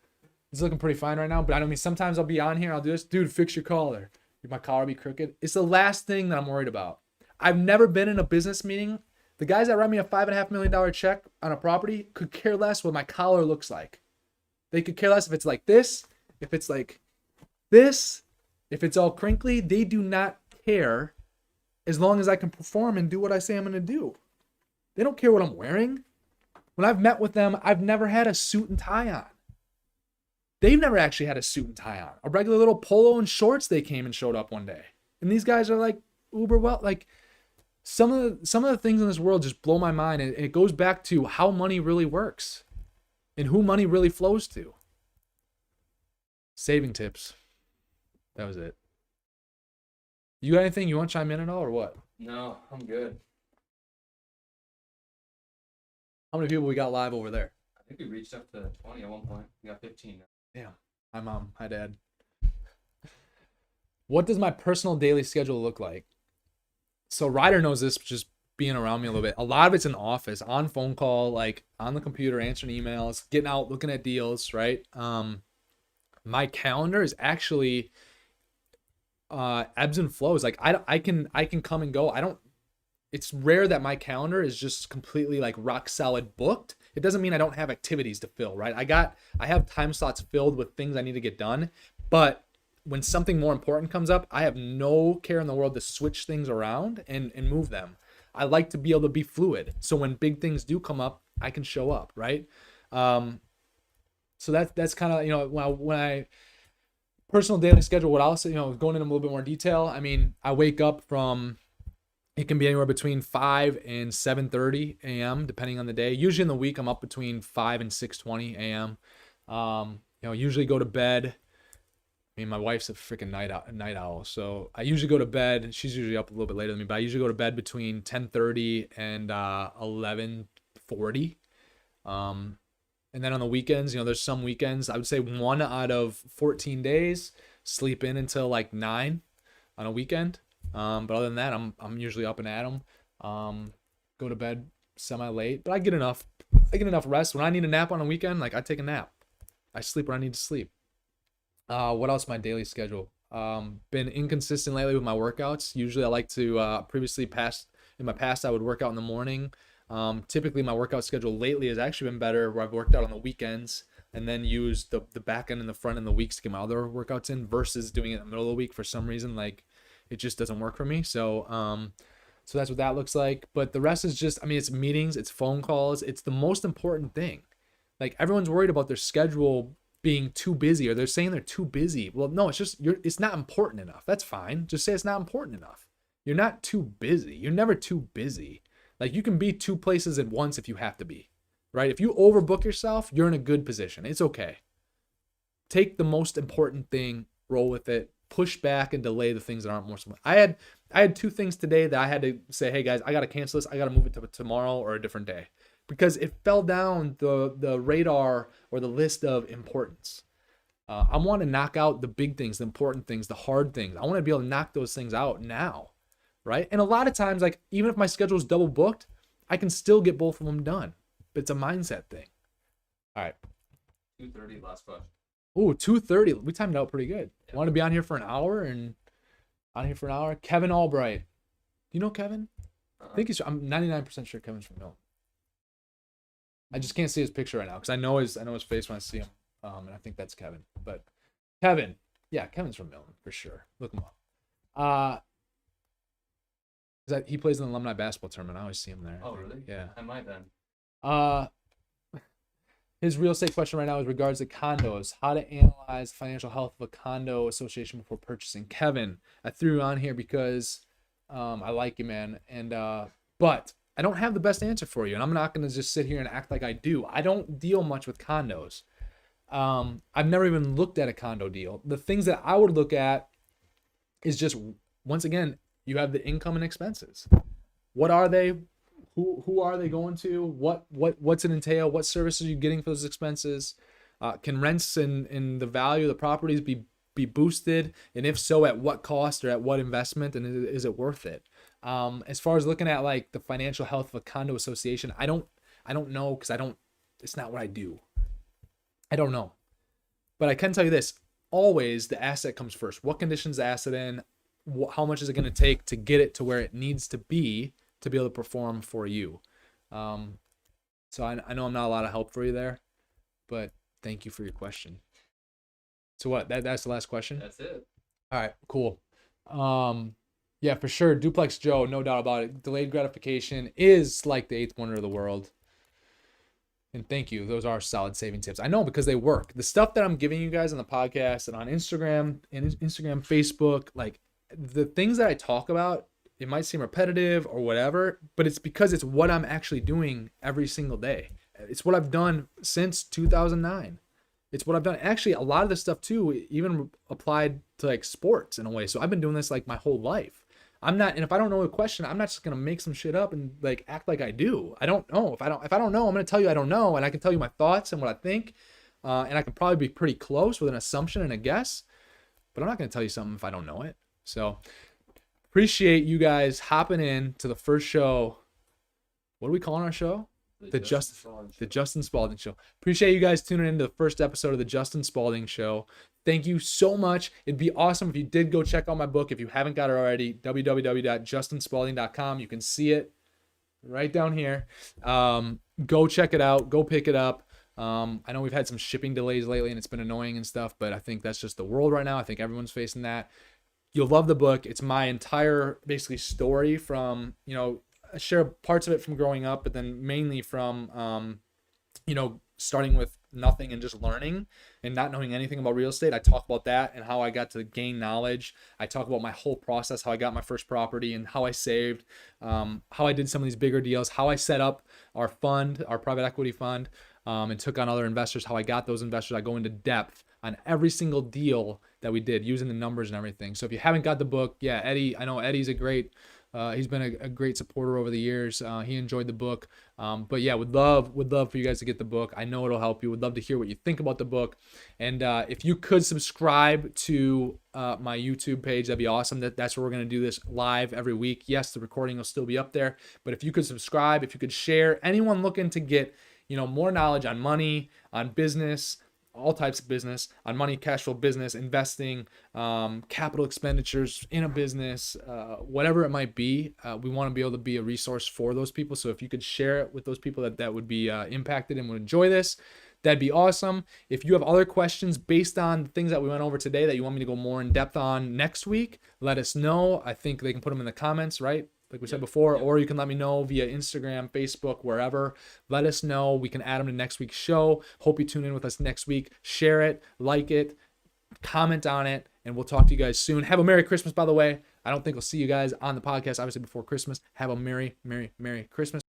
It's looking pretty fine right now, but I mean, sometimes I'll be on here, I'll do this, dude, fix your collar. My collar will be crooked. It's the last thing that I'm worried about. I've never been in a business meeting. The guys that write me a $5.5 million check on a property could care less what my collar looks like. They could care less if it's like this, if it's like this, if it's all crinkly. They do not care as long as I can perform and do what I say I'm going to do. They don't care what I'm wearing. When I've met with them, I've never had a suit and tie on. They've never actually had a suit and tie on. A regular little polo and shorts they came and showed up one day. And these guys are like uber well. Like some of the things in this world just blow my mind. And it goes back to how money really works and who money really flows to. Saving tips. That was it. You got anything you want to chime in at all or what? No, I'm good. How many people we got live over there? I think we reached up to 20 at one point. We got 15 now. Damn. Hi, Mom. Hi, Dad. What does my personal daily schedule look like? So Ryder knows this just being around me a little bit. A lot of it's in office, on phone call, like on the computer, answering emails, getting out, looking at deals, right? My calendar is actually ebbs and flows. Like I can come and go. It's rare that my calendar is just completely like rock solid booked. It doesn't mean I don't have activities to fill, right? I have time slots filled with things I need to get done, but when something more important comes up, I have no care in the world to switch things around and move them. I like to be able to be fluid. So when big things do come up, I can show up, right? So that's kind of, when I personal daily schedule, what I'll say, going in a little bit more detail. I mean, I wake up from, it can be anywhere between 5 and 7:30 a.m. depending on the day. Usually in the week, I'm up between 5 and 6:20 a.m. Usually go to bed. I mean, my wife's a freaking night owl, so I usually go to bed. She's usually up a little bit later than me, but I usually go to bed between 10:30 and 11:40. And then on the weekends, there's some weekends, I would say 1 out of 14 days, sleep in until like 9 on a weekend. But other than that, I'm usually up and at 'em. Go to bed semi late, but I get enough rest. When I need a nap on a weekend, like I take a nap. I sleep when I need to sleep. What else? My daily schedule. Been inconsistent lately with my workouts. Usually I like to, in my past, I would work out in the morning. Typically my workout schedule lately has actually been better where I've worked out on the weekends and then used the back end and the front end of the weeks to get my other workouts in versus doing it in the middle of the week. For some reason, like it just doesn't work for me. So that's what that looks like. But the rest is just, it's meetings, it's phone calls. It's the most important thing. Like everyone's worried about their schedule being too busy, or they're saying they're too busy. Well, no, it's not important enough. That's fine. Just say it's not important enough. You're not too busy. You're never too busy. Like you can be 2 places at once if you have to be, right? If you overbook yourself, you're in a good position. It's okay. Take the most important thing, roll with it, push back and delay the things that aren't more important. I had 2 things today that I had to say, hey guys, I got to cancel this. I got to move it to tomorrow or a different day, because it fell down the radar or the list of importance. I want to knock out the big things, the important things, the hard things. I want to be able to knock those things out now, right? And a lot of times, like even if my schedule is double booked, I can still get both of them done. But it's a mindset thing. All right. 2:30, last question. Ooh, 2:30. We timed it out pretty good. Yeah. Want to be on here for an hour Kevin Albright. Do you know Kevin? I think I'm 99% sure Kevin's from Milton. I just can't see his picture right now because I know his face when I see him, and I think that's Kevin. But Kevin, yeah, Kevin's from Milton for sure. Look him up. He plays in the alumni basketball tournament. I always see him there. Oh, really? Yeah. I might then. His real estate question right now is regards to condos. How to analyze financial health of a condo association before purchasing. Kevin, I threw you on here because I like you, man, and but I don't have the best answer for you, and I'm not going to just sit here and act like I do. I don't deal much with condos. I've never even looked at a condo deal. The things that I would look at is just, once again, you have the income and expenses. What are they? Who are they going to? What's it entail? What services are you getting for those expenses? Can rents and the value of the properties be boosted? And if so, at what cost or at what investment? And is it worth it? As far as looking at like the financial health of a condo association, I don't know, because it's not what I do. I don't know. But I can tell you this, always the asset comes first. What conditions the asset in? How much is it going to take to get it to where it needs to be able to perform for you? So I know I'm not a lot of help for you there, but thank you for your question. So what, that's the last question? That's it. All right, cool. Yeah, for sure. Duplex Joe, no doubt about it. Delayed gratification is like the 8th wonder of the world. And thank you. Those are solid saving tips. I know, because they work. The stuff that I'm giving you guys on the podcast and on Instagram, Facebook, like the things that I talk about, it might seem repetitive or whatever, but it's because it's what I'm actually doing every single day. It's what I've done since 2009. It's what I've done. Actually, a lot of this stuff too, even applied to like sports in a way. So I've been doing this like my whole life. And if I don't know a question, I'm not just going to make some shit up and like act like I do. I don't know. If I don't know, I'm going to tell you I don't know. And I can tell you my thoughts and what I think. And I can probably be pretty close with an assumption and a guess, but I'm not going to tell you something if I don't know it. So appreciate you guys hopping in to the first show. What are we calling our show? The Justin Spaulding Show. Appreciate you guys tuning into the first episode of the Justin Spaulding Show. Thank you so much. It'd be awesome if you did go check out my book. If you haven't got it already, www.justinspaulding.com. You can see it right down here. Go check it out. Go pick it up. I know we've had some shipping delays lately and it's been annoying and stuff, but I think that's just the world right now. I think everyone's facing that. You'll love the book. It's my entire basically story from, I share parts of it from growing up, but then mainly from, starting with nothing and just learning and not knowing anything about real estate. I talk about that and how I got to gain knowledge. I talk about my whole process, how I got my first property and how I saved, how I did some of these bigger deals, how I set up our fund, our private equity fund, and took on other investors, how I got those investors. I go into depth on every single deal that we did using the numbers and everything. So if you haven't got the book, yeah, Eddie, I know Eddie's he's been a great supporter over the years. He enjoyed the book. But yeah, would love for you guys to get the book. I know it'll help you. Would love to hear what you think about the book. And if you could subscribe to my YouTube page, that'd be awesome. That's where we're going to do this live every week. Yes, the recording will still be up there. But if you could subscribe, if you could share, anyone looking to get more knowledge on money, on business, all types of business, on money, cash flow, business, investing, capital expenditures in a business, whatever it might be, we want to be able to be a resource for those people. So if you could share it with those people that would be impacted and would enjoy this, that'd be awesome. If you have other questions based on the things that we went over today that you want me to go more in depth on next week, let us know. I think they can put them in the comments, right? Like we said before, or you can let me know via Instagram, Facebook, wherever. Let us know. We can add them to next week's show. Hope you tune in with us next week. Share it, like it, comment on it, and we'll talk to you guys soon. Have a Merry Christmas, by the way. I don't think we'll see you guys on the podcast, obviously, before Christmas. Have a Merry, Merry, Merry Christmas.